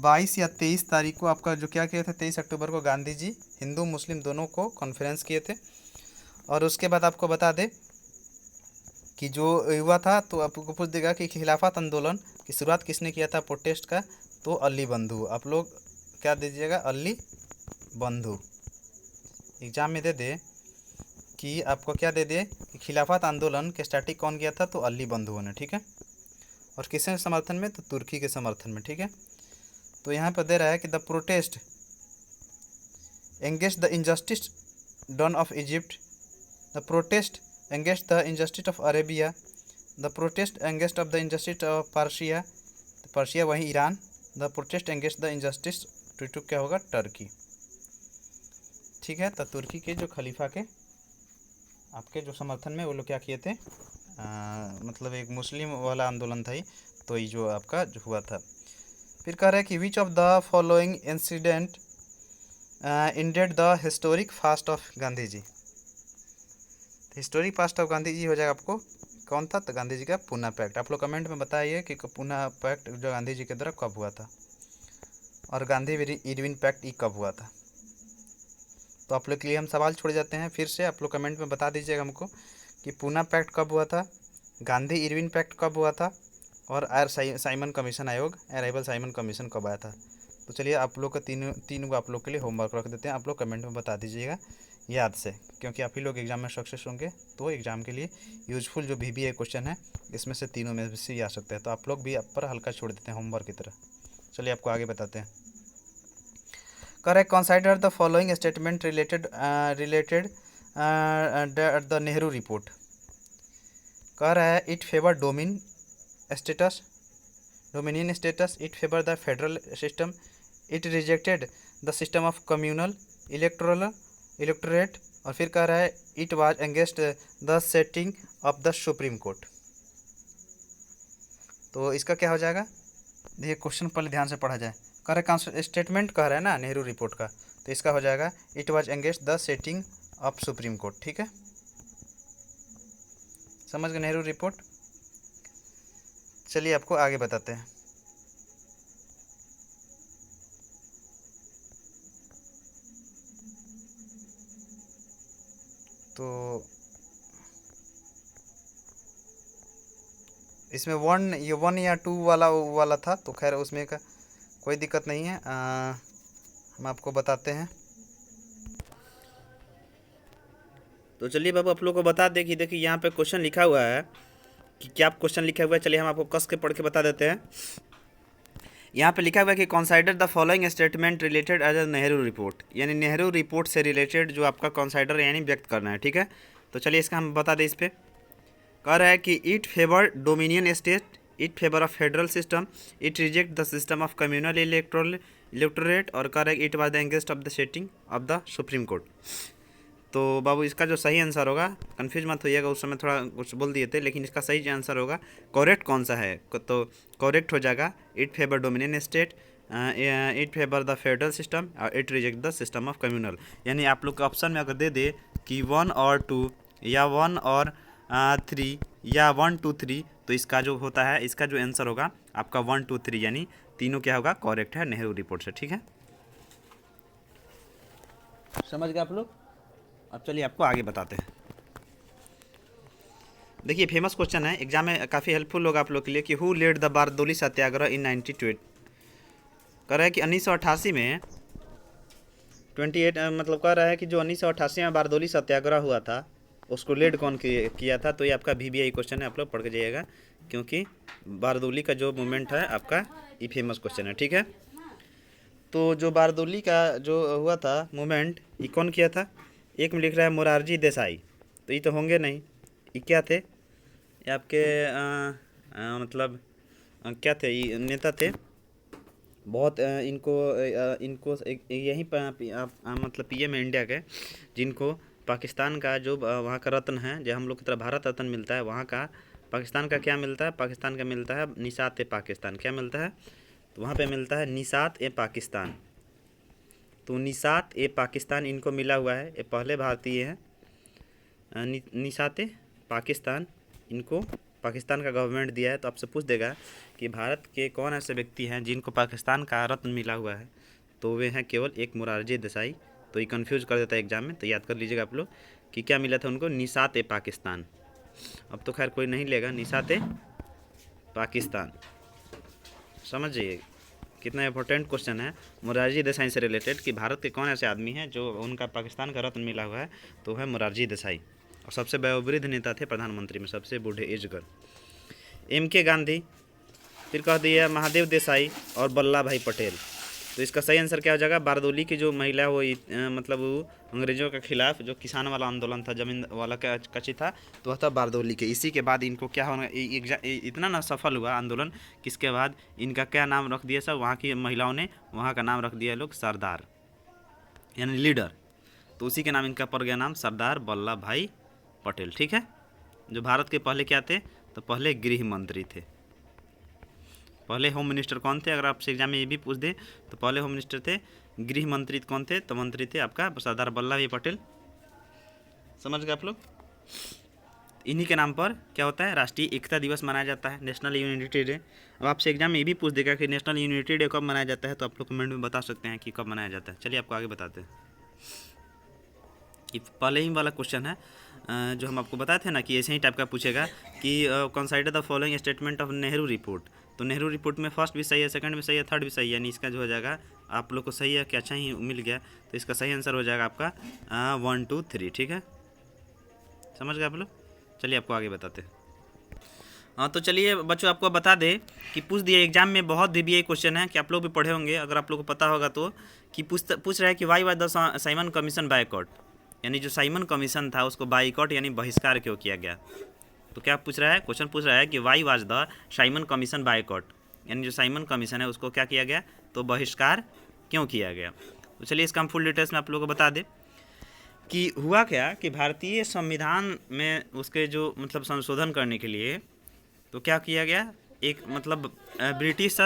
[SPEAKER 2] 22 या 23 तारीख को आपका जो क्या किए थे, 23 अक्टूबर को गांधी जी हिंदू मुस्लिम दोनों को कॉन्फ्रेंस किए थे। और उसके बाद आपको बता दें कि जो हुआ था, तो आपको पूछ देगा कि खिलाफत आंदोलन की शुरुआत किसने किया था प्रोटेस्ट का? तो अली बंधु। आप लोग क्या दीजिएगा? अली बंधु। एग्जाम में दे दे कि आपको क्या दे दे कि खिलाफत आंदोलन के स्टार्टिंग कौन किया था? तो अली बंधुओं ने, ठीक है? और किसके समर्थन में? तो तुर्की के समर्थन में, ठीक है? तो यहाँ पर दे रहा है कि the protest against the injustice done of Egypt, the protest against the injustice of Arabia, the protest against of the injustice of Persia, Persia वहीं Iran, the protest against the injustice to क्या होगा? Turkey, ठीक है? तो तुर्की के जो खलीफा के आपके जो समर्थन में वो लोग क्या किए थे? मतलब एक मुस्लिम वाला आंदोलन था ही, तो ये जो आपका जो हुआ था। फिर कह रहा है कि which of the following incident ended the historic fast of Gandhi ji. Historic fast of Gandhi ji हो जाएगा आपको कौन था? तो गांधी जी का पूना पैक्ट। आप लोग कमेंट में बताइए कि पूना पैक्ट जो गांधी जी के द्वारा कब हुआ था, और गांधी इरविन पैक्ट ये कब हुआ था। तो आप लोग के लिए हम सवाल छोड़ जाते हैं, फिर से आप लोग कमेंट में बता दीजिएगा हमको कि पूना पैक्ट कब हुआ था, गांधी इरविन पैक्ट कब हुआ था, और साइमन कमीशन आयोग, अराइवल साइमन कमीशन कब आया था। तो चलिए आप लोग का तीन को आप लोग के लिए होमवर्क रख देते हैं। आप लोग कमेंट में बता दीजिएगा याद से, क्योंकि आप ही लोग एग्जाम में सक्सेस होंगे तो एग्जाम के लिए यूजफुल जो VBA क्वेश्चन है इसमें से तीनों में से ही आ सकते हैं। तो आप लोग भी आप पर हल्का छोड़ देते हैं होमवर्क की तरह। चलिए आपको आगे बताते हैं। Correct consider the following statement related the Nehru report. कह रहा है it favour dominion status, it favour the federal system, it rejected the system of communal electorate, और फिर कह रहा है it was against the setting of the supreme court. तो इसका क्या हो जाएगा? देखिए क्वेश्चन पहले ध्यान से पढ़ा जाए। कह रहा है स्टेटमेंट कह रहा है ना नेहरू रिपोर्ट का, तो इसका हो जाएगा it was against the setting of supreme court, ठीक है? समझ गए नेहरू रिपोर्ट? चलिए आपको आगे बताते हैं। तो इसमें वन, ये 1 या 2 वाला वो वाला था, तो खैर उसमें का कोई दिक्कत नहीं है। हम आपको बताते हैं।
[SPEAKER 1] तो चलिए बाबू आप लोग को बता दें कि देखिए यहाँ पे क्वेश्चन लिखा हुआ है कि क्या क्वेश्चन लिखा हुआ है, चलिए हम आपको कस के पढ़ के बता देते हैं। यहाँ पे लिखा हुआ है कि consider the following statement related as a Nehru Report, यानी नेहरू रिपोर्ट से रिलेटेड जो आपका कंसाइडर यानी व्यक्त करना है, ठीक है। तो चलिए इसका हम बता दें। इस पर कह रहा है कि it favour dominion state, it favour of federal system, it reject the system of communal electorate, और कह रहा है कि it was the against of the setting of the supreme court. तो बाबू इसका जो सही आंसर होगा, कंफ्यूज मत होइएगा, उस समय थोड़ा कुछ बोल दिए थे, लेकिन इसका सही आंसर होगा करेक्ट कौन सा है, तो करेक्ट हो जाएगा it favour dominion state, it favour the federal system, और it reject the system of communal. यानी आप लोग के ऑप्शन में अगर दे दे कि 1 और 2 या 1 और 3 या 1 2 3, तो इसका जो होता है, इसका जो आंसर होगा आपका 1 2 3, यानी तीनों क्या होगा, करेक्ट है नेहरू रिपोर्ट से, ठीक है। समझ गए आप लोग। अब चलिए आपको आगे बताते हैं। देखिए फेमस क्वेश्चन है, एग्जाम में काफ़ी हेल्पफुल होगा आप लोग के लिए कि who lead the Bardoli Satyagraha इन 92। कह रहा है कि 1988 में 28 मतलब कह रहा है कि जो 1988 में बारदोली सत्याग्रह हुआ था उसको लेड कौन किया था। तो ये आपका VBI क्वेश्चन है, आप लोग पढ़ के जाइएगा, क्योंकि बारदोली का जो मूवमेंट है आपका ये फेमस क्वेश्चन है, ठीक है। तो जो बारदोली का जो हुआ था मूवमेंट, ये कौन किया था। एक में लिख रहा है मोरारजी देसाई, तो ये तो होंगे नहीं, ये क्या थे, ये आपके मतलब क्या थे, ये नेता थे बहुत, इनको यहीं पर मतलब PM है इंडिया के, जिनको पाकिस्तान का जो वहाँ का रत्न है, जो हम लोग की तरह भारत रत्न मिलता है, वहाँ का पाकिस्तान का क्या मिलता है, पाकिस्तान का मिलता है निशात ए पाकिस्तान। क्या मिलता है, तो वहाँ पे मिलता है निशात ए पाकिस्तान। तो निशात ए पाकिस्तान इनको मिला हुआ है, ये पहले भारतीय हैं। निशात ए पाकिस्तान इनको पाकिस्तान का गवर्नमेंट दिया है। तो आपसे पूछ देगा कि भारत के कौन ऐसे व्यक्ति हैं जिनको पाकिस्तान का रत्न मिला हुआ है, तो वे हैं केवल एक मोरारजी देसाई। तो ये कंफ्यूज कर देता है एग्जाम में, तो याद कर लीजिएगा आप लोग कि क्या मिला था उनको, निशात ए पाकिस्तान। अब तो खैर कोई नहीं लेगा, निशात ए पाकिस्तान। समझ जाइए कितना इंपॉर्टेंट क्वेश्चन है मोरारजी देसाई से रिलेटेड, कि भारत के कौन ऐसे आदमी हैं जो उनका पाकिस्तान का रत्न मिला हुआ है, तो है मोरारजी देसाई। और सबसे वयोवृद्ध नेता थे प्रधानमंत्री में, सबसे बूढ़े एजगर। MK गांधी, फिर कह दिया महादेव देसाई और वल्लभ भाई पटेल। तो इसका सही आंसर क्या हो जाएगा, बारदोली की जो महिला वो मतलब वो अंग्रेजों के खिलाफ जो किसान वाला आंदोलन था, जमीन वाला का कच्ची था, तो वह था बारदोली के। इसी के बाद इनको क्या होना, इतना ना सफल हुआ आंदोलन, किसके बाद इनका क्या नाम रख दिया सब वहाँ की महिलाओं ने, वहाँ का नाम रख दिया लोग सरदार, यानी लीडर। तो उसी के नाम इनका पड़ गया नाम सरदार वल्लभ भाई पटेल, ठीक है। जो भारत के पहले क्या थे, तो पहले गृह मंत्री थे। पहले होम मिनिस्टर कौन थे, अगर आपसे एग्जाम में ये भी पूछ दे तो पहले होम मिनिस्टर थे। गृह मंत्री कौन थे, तो मंत्री थे आपका सरदार वल्लभ भाई पटेल। समझ गए आप लोग। इन्हीं के नाम पर क्या होता है, राष्ट्रीय एकता दिवस मनाया जाता है, नेशनल यूनिटी डे। अब आपसे एग्जाम में ये भी पूछ देगा कि नेशनल यूनिटी डे कब मनाया जाता है, तो आप लोग कमेंट में बता सकते हैं कि कब मनाया जाता है। चलिए आपको आगे बताते हैं। पहले ही वाला क्वेश्चन है जो हम आपको बताए थे ना कि ऐसे ही टाइप का पूछेगा कि consider the following statement of Nehru report. तो नेहरू रिपोर्ट में फर्स्ट भी सही है, सेकंड भी सही है, थर्ड भी सही है, यानी इसका जो हो जाएगा आप लोग को सही है कि अच्छा ही मिल गया, तो इसका सही आंसर हो जाएगा आपका 1 2 3, ठीक है। समझ गए आप लोग। चलिए आपको आगे बताते हैं। हाँ तो चलिए बच्चों आपको बता दें कि पूछ दिए एग्जाम में बहुत VBI क्वेश्चन है कि आप लोग भी पढ़े होंगे, अगर आप लोग को पता होगा तो, कि पूछ रहा है कि why was the Simon commission boycott, यानी जो साइमन कमीशन था उसको बाइकॉट यानी बहिष्कार क्यों किया गया। तो क्या पूछ रहा है, क्वेश्चन पूछ रहा है कि why was the Simon commission boycott, यानी जो साइमन कमीशन है उसको क्या किया गया, तो बहिष्कार क्यों किया गया। तो चलिए इसका हम फुल डिटेल्स में आप लोगों को बता दें कि हुआ क्या कि भारतीय संविधान में उसके जो मतलब संशोधन करने के लिए तो क्या किया गया, एक मतलब ब्रिटिश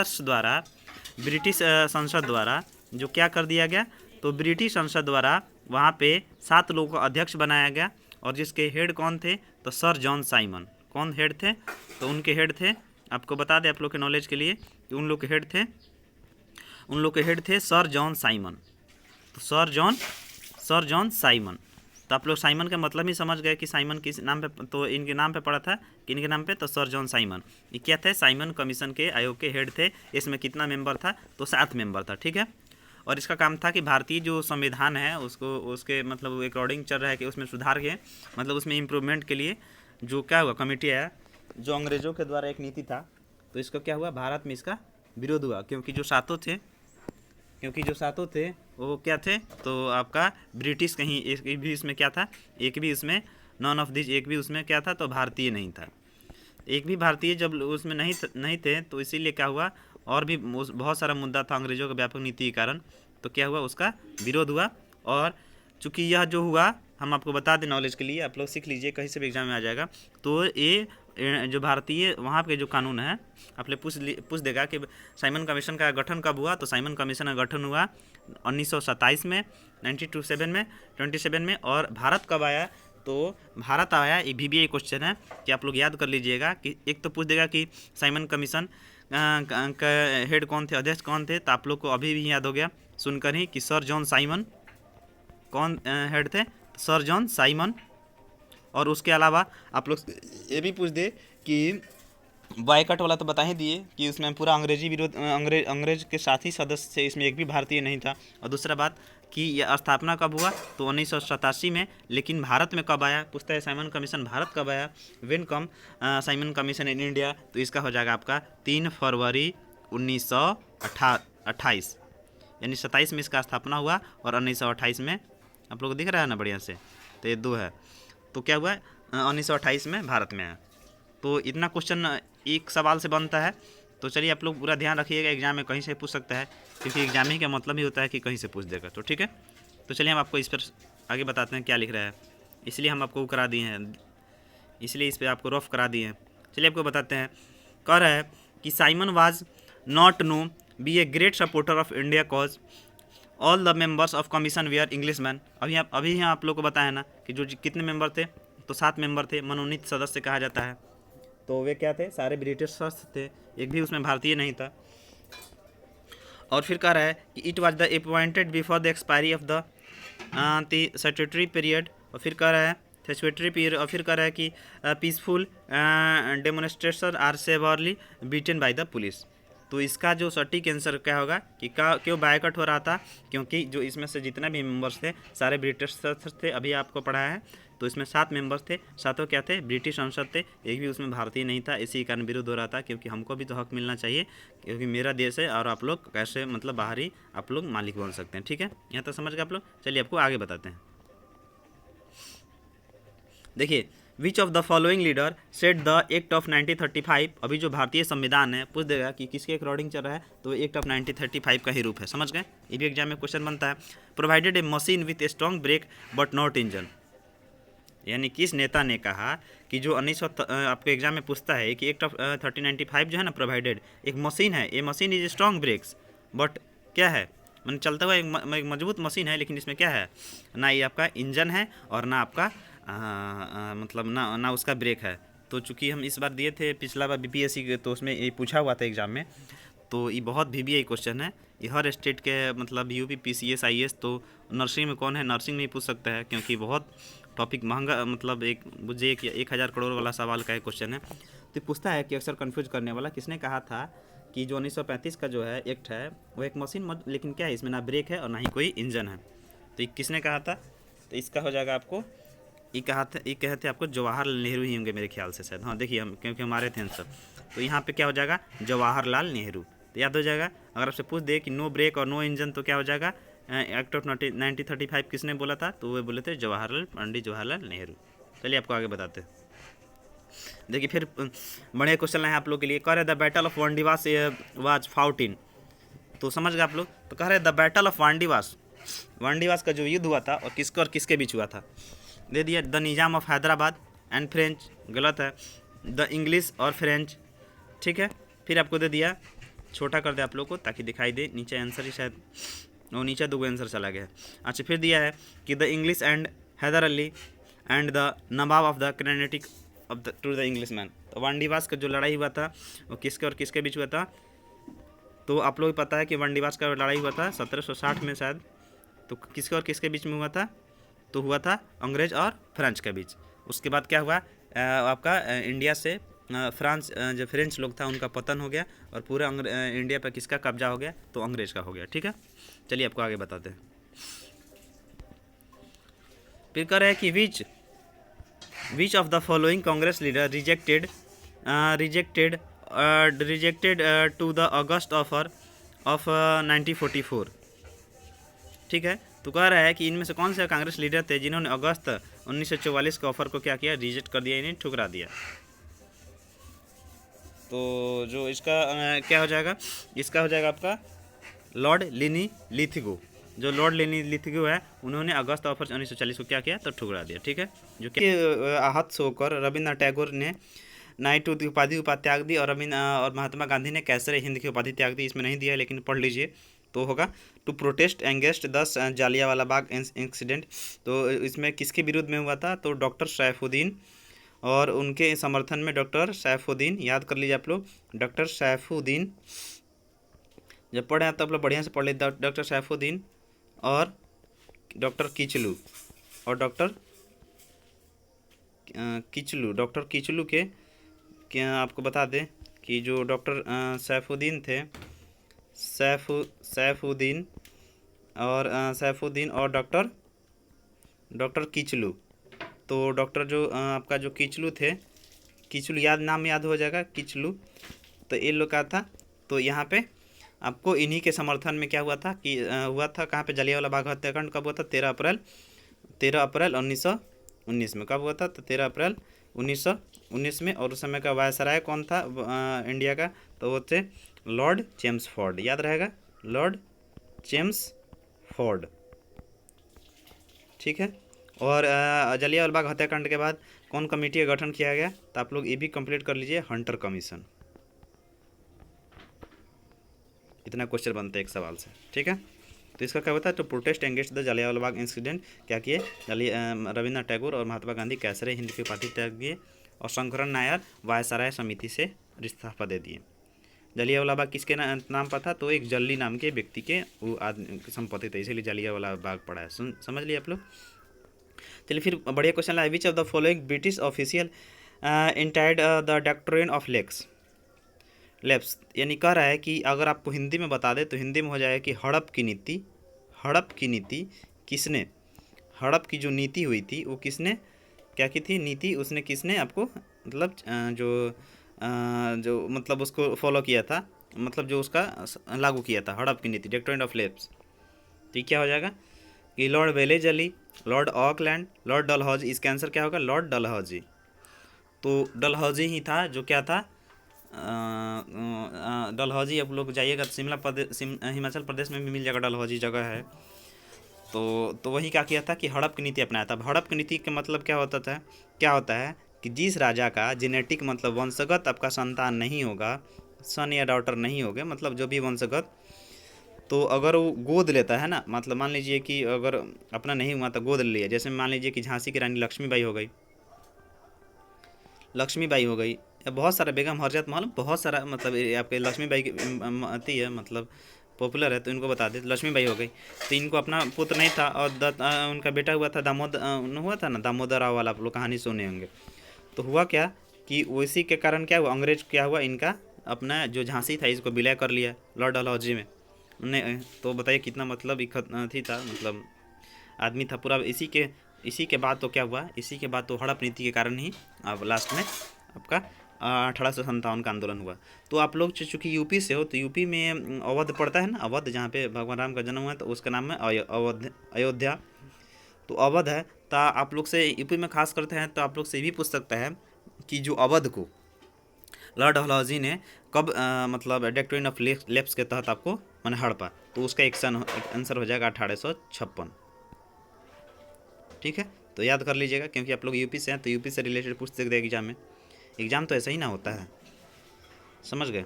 [SPEAKER 1] संसद द्वारा जो क्या कर दिया गया, तो ब्रिटिश संसद द्वारा वहाँ पे 7 लोगों को अध्यक्ष बनाया गया, और जिसके हेड कौन थे, तो सर जॉन साइमन। कौन हेड थे, तो उनके हेड थे, आपको बता दें आप लोग के नॉलेज के लिए कि उन लोग के हेड थे सर जॉन साइमन। तो सर जॉन साइमन, तो आप लोग साइमन का मतलब ही समझ गए कि साइमन किस नाम पे, तो इनके नाम पे पड़ा था, किनके नाम पे, तो सर जॉन साइमन। ये क्या थे, साइमन कमीशन के आयोग के हेड थे। इसमें कितना मेंबर था, तो 7 मेंबर था, ठीक है। और इसका काम था कि भारतीय जो संविधान है उसको, उसके मतलब अकॉर्डिंग चल रहा है कि उसमें सुधार के, मतलब उसमें इम्प्रूवमेंट के लिए जो क्या हुआ, कमेटी आया, जो अंग्रेज़ों के द्वारा एक नीति था, तो इसको क्या हुआ, भारत में इसका विरोध हुआ, क्योंकि जो सातों थे वो क्या थे, तो आपका ब्रिटिश, कहीं एक भी इसमें क्या था, एक भी इसमें नॉन ऑफ दिस, एक भी उसमें क्या था, तो भारतीय नहीं था। एक भी भारतीय जब उसमें नहीं थे, तो इसीलिए क्या हुआ, और भी बहुत सारा मुद्दा था अंग्रेज़ों के व्यापक नीति के कारण, तो क्या हुआ, उसका विरोध हुआ। और चूँकि यह जो हुआ, हम आपको बता दें नॉलेज के लिए, आप लोग सीख लीजिए, कहीं से भी एग्जाम में आ जाएगा। तो ये जो भारतीय वहाँ पे जो कानून है, आप लोग पूछ देगा कि साइमन कमीशन का गठन कब हुआ, तो साइमन कमीशन का गठन हुआ 1927 में, 27 में। और भारत कब आया, तो भारत आया, ये VBA क्वेश्चन है कि आप लोग याद कर लीजिएगा कि एक तो पूछ देगा कि साइमन कमीशन का हेड कौन थे, अध्यक्ष कौन थे, तो आप लोग को अभी भी याद हो गया सुनकर ही कि सर जॉन साइमन कौन हेड थे, सर जॉन साइमन। और उसके अलावा आप लोग ये भी पूछ दे कि बॉयकॉट वाला तो बता ही दिए कि उसमें पूरा अंग्रेजी विरोध, अंग्रेज के साथी सदस्य थे, इसमें एक भी भारतीय नहीं था। और दूसरा बात कि यह स्थापना कब हुआ, तो 1987 में। लेकिन भारत में कब आया, पूछता है साइमन कमीशन भारत कब आया, when come Simon commission in India, तो इसका हो जाएगा आपका 3 फरवरी 1928, यानी 27 में इसका स्थापना हुआ और 1928 में, आप लोग को दिख रहा है ना बढ़िया से, तो ये 2 है, तो क्या हुआ 1928 में भारत में है। तो इतना क्वेश्चन एक सवाल से बनता है। तो चलिए आप लोग पूरा ध्यान रखिएगा, एग्जाम में कहीं से पूछ सकता है, क्योंकि एग्जाम ही का मतलब ही होता है कि कहीं से पूछ देगा, तो ठीक है। तो चलिए हम आपको इस पर आगे बताते हैं क्या लिख रहा है, इसलिए हम आपको करा दिए हैं, इसलिए इस पर आपको रफ करा दिए हैं। चलिए आपको बताते हैं। कह रहा है कि Simon was not no be a great supporter of India cause, all the members of commission were English man. अभी यहाँ आप लोग को बताया ना कि जो कितने मेंबर थे, तो 7 मेंबर थे, मनोनीत सदस्य कहा जाता है। तो वे क्या थे, सारे ब्रिटिश सदस्य थे, एक भी उसमें भारतीय नहीं था। और फिर कह रहा है कि it was the appointed before the expiry of the statutory period. और फिर कह रहा है स्टैट्यूटरी पीरियड। और फिर कह रहा है कि peaceful demonstration are severely beaten by the police. तो इसका जो सटीक आंसर क्या होगा कि क्यों बायकॉट हो रहा था, क्योंकि जो इसमें से जितने भी मेंबर्स थे सारे ब्रिटिश सदस्य थे, अभी आपको पढ़ा है। तो इसमें 7 मेंबर्स थे, सातों क्या थे, ब्रिटिश संसद थे, एक भी उसमें भारतीय नहीं था। इसी कारण विरोध हो रहा था, क्योंकि हमको भी तो हक मिलना चाहिए, क्योंकि मेरा देश है और आप लोग कैसे मतलब बाहरी आप लोग मालिक बन सकते हैं, ठीक है। यहाँ तक समझ गए आप लोग। चलिए आपको आगे बताते हैं। देखिए, विच of the following leader set the act of 1935। अभी जो भारतीय संविधान है, पूछ देगा कि किसके अकॉर्डिंग चल रहा है, तो एक्ट ऑफ 1935 का ही रूप है, समझ गए। ये भी एग्जाम में क्वेश्चन बनता है। Provided a machine with a strong brake but not engine, यानी किस नेता ने कहा कि जो 1900 आपको एग्जाम में पूछता है कि एक्ट ऑफ 1395 जो है ना, प्रोवाइडेड एक मशीन है, ये machine is strong brakes but क्या है, मैंने चलता हुआ एक मजबूत मशीन है, लेकिन इसमें क्या है, ना ये आपका इंजन है और ना आपका मतलब ना उसका ब्रेक है। तो चूंकि हम इस बार दिए थे पिछला बार BPSC के, तो उसमें ये पूछा हुआ था एग्जाम में। तो ये बहुत VBA क्वेश्चन है, ये हर स्टेट के मतलब UP PCS IAS। तो नर्सिंग में कौन है, नर्सिंग में ही पूछ सकता है, क्योंकि बहुत टॉपिक महंगा, मतलब एक मुझे 1000 करोड़ वाला सवाल का एक क्वेश्चन है। तो पूछता है कि अक्सर कंफ्यूज करने वाला, किसने कहा था कि जो 1935 का जो है एक्ट है वो एक मशीन, लेकिन क्या है इसमें ना ब्रेक है और ना ही कोई इंजन है। तो ये किसने कहा था, तो इसका हो जाएगा आपको, ये कहे थे आपको जवाहरलाल नेहरू ही होंगे मेरे ख्याल से शायद। हाँ देखिए, हम क्योंकि हमारे थे आंसर, तो यहाँ पे क्या हो जाएगा, जवाहरलाल नेहरू। तो याद हो जाएगा। अगर आपसे पूछ दे कि नो ब्रेक और नो इंजन, तो क्या हो जाएगा, एक्ट ऑफ 1935 किसने बोला था, तो वो बोले थे पंडित जवाहरलाल नेहरू। चलिए आपको आगे बताते हैं। देखिए फिर बढ़िया क्वेश्चन है आप लोग के लिए। कह रहे the battle of Wandiwash was fought in, तो समझ गए आप लोग। तो कह रहे द बैटल ऑफ वांडीवास का जो युद्ध हुआ था और किसके बीच हुआ था, दे दिया the Nizam of Hyderabad and French, गलत है, द इंग्लिश और फ्रेंच, ठीक है। फिर आपको दे दिया, छोटा कर दे आप लोग को ताकि दिखाई दे, नीचे आंसर ही शायद, वो नीचे 2 आंसर चला गया है। अच्छा, फिर दिया है कि the English and Haider Ali and the Nawab of the Carnatic of the to the English man. तो वांडीवास का जो लड़ाई हुआ था वो किसके और किसके बीच हुआ था, तो आप लोग पता है कि वांडीवास का लड़ाई हुआ था 1760 में शायद। तो किसके और किसके बीच में हुआ था, तो हुआ था अंग्रेज और फ्रेंच के बीच। उसके बाद क्या हुआ, आपका इंडिया से फ्रांस, जो फ्रेंच लोग था उनका पतन हो गया और पूरा इंडिया पर किसका कब्जा हो गया, तो अंग्रेज का हो गया। ठीक है, चलिए आपको आगे बताते हैं। फिर कह रहे हैं कि which of the following Congress leader rejected to the August offer of 1944। ठीक है, तो कह रहा है कि इनमें से कौन से कांग्रेस लीडर थे जिन्होंने अगस्त 1944 के ऑफर को क्या किया, रिजेक्ट कर दिया, इन्हें ठुकरा दिया। तो जो इसका क्या हो जाएगा, इसका हो जाएगा आपका लॉर्ड लिनी लिथिगो। जो लॉर्ड लिनी लिथिगो है, उन्होंने अगस्त ऑफर 1940 को क्या किया, तो ठुकरा दिया। ठीक है, जो कि आहत से होकर रविन्द्रनाथ टैगोर ने नाइटहुड की उपाधि त्याग दी, और और महात्मा गांधी ने कैसर हिंद की उपाधि त्याग दी। इसमें नहीं दिया है लेकिन पढ़ लीजिए तो होगा। To protest against the Jallianwala Bagh incident, तो इसमें किसके विरुद्ध में हुआ था, तो डॉक्टर सैफुद्दीन, और उनके समर्थन में डॉक्टर सैफुद्दीन, याद कर लीजिए आप लोग, डॉक्टर सैफुद्दीन, जब पढ़े हैं तो आप लोग बढ़िया से पढ़ लीजिए। डॉक्टर सैफुद्दीन और डॉक्टर किचलू, और डॉक्टर किचलू के क्या आपको बता दें कि जो डॉक्टर सैफुद्दीन थे, सैफुद्दीन और डॉक्टर किचलू, तो डॉक्टर जो आपका जो किचलू थे, किचलू नाम याद हो जाएगा, किचलू, तो ये लोग का था। तो यहाँ पे आपको इन्हीं के समर्थन में क्या हुआ था कि हुआ था कहाँ पे, जलियांवाला बाग हत्याकांड कब हुआ था, 13 अप्रैल 1919 में। कब हुआ था, तो 13 अप्रैल 1919 में। और उस समय का वायसराय कौन था इंडिया का, तो वो थे लॉर्ड चेम्सफोर्ड, याद रहेगा, लॉर्ड चेम्सफोर्ड। ठीक है, और जलियांवाला बाग हत्याकांड के बाद कौन कमेटी का गठन किया गया, तो आप लोग ये भी कंप्लीट कर लीजिए, हंटर कमीशन। इतना क्वेश्चन बनता है एक सवाल से। ठीक है, तो इसका क्या होता है, तो protest against the Jallianwala Bagh incident क्या किए, रविन्द्रनाथ टैगोर और महात्मा गांधी कैसरे हिंद की उपाधि त्याग दिए, और शंकरन नायर वायसराय समिति से इस्तीफा दे दिए। जलियांवाला बाग किसके नाम पर था, तो एक जल्ली नाम के व्यक्ति के वो आदमी संपत्ति थे, इसीलिए जलियांवाला बाग पड़ा है। समझ लिए आप लोग। चलिए फिर बढ़िया क्वेश्चन लाए, which of the following British official entered the doctrine of lapse, यानी कह रहा है कि अगर आपको हिंदी में बता दे तो हिंदी में हो जाएगा कि हड़प की नीति किसने, हड़प की जो नीति हुई थी वो किसने क्या की थी, नीति उसने किसने आपको मतलब जो मतलब उसको फॉलो किया था, मतलब जो उसका लागू किया था, हड़प की नीति, डॉक्ट्रिन ऑफ लेप्स। तो ये क्या हो जाएगा कि Lord Wellesley, Lord Auckland, Lord Dalhousie. इसका आंसर क्या होगा, लॉर्ड डलहौजी। तो डलहौजी ही था जो क्या था, डलहौजी। अब लोग जाइएगा तो हिमाचल प्रदेश में भी मिल जाएगा, डलहौजी जगह है। तो वही क्या किया था कि हड़प की नीति अपनाया था। हड़प की नीति का मतलब क्या होता है कि जिस राजा का जेनेटिक मतलब वंशगत आपका संतान नहीं होगा, सन या डॉटर नहीं होगा, मतलब जो भी वंशगत, तो अगर वो गोद लेता है ना, मतलब मान लीजिए कि अगर अपना नहीं हुआ तो गोद ले लिया, जैसे मान लीजिए कि झांसी की रानी लक्ष्मीबाई हो गई, या बहुत सारा बेगम हरजत महल, बहुत सारा मतलब आपके लक्ष्मीबाई की आती है, मतलब पॉपुलर है, तो इनको बता दें, लक्ष्मीबाई हो गई। तो इनको अपना पुत्र नहीं था, और उनका बेटा हुआ था दामोदर राव वाला, आप लोग कहानी सुने होंगे। तो हुआ क्या कि उसी के कारण क्या हुआ, अंग्रेज क्या हुआ, इनका अपना जो झांसी था इसको विलय कर लिया लॉर्ड डलहौजी में उन्हें। तो बताइए कितना मतलब थी था, मतलब आदमी था पूरा। इसी के बाद तो क्या हुआ, इसी के बाद तो हड़प नीति के कारण ही अब लास्ट में आपका 1857 का आंदोलन हुआ। तो आप लोग चूँकि यूपी से हो, तो यूपी में अवध पड़ता है ना, अवध जहाँ पे भगवान राम का जन्म हुआ, तो उसका नाम है अयोध्या। तो अवध है, तो आप लोग से यूपी में खास करते हैं, तो आप लोग से ये भी पूछ सकता है कि जो अवध को लॉर्ड डलहौजी ने कब मतलब डॉक्ट्रिन ऑफ लेप्स के तहत आपको मैंने हड़पा, तो उसका एक आंसर हो जाएगा 1856। ठीक है, तो याद कर लीजिएगा, क्योंकि आप लोग यूपी से हैं तो यूपी से रिलेटेड पूछ सकते हैं एग्जाम में। एग्जाम तो ऐसा ही ना होता है, समझ गए।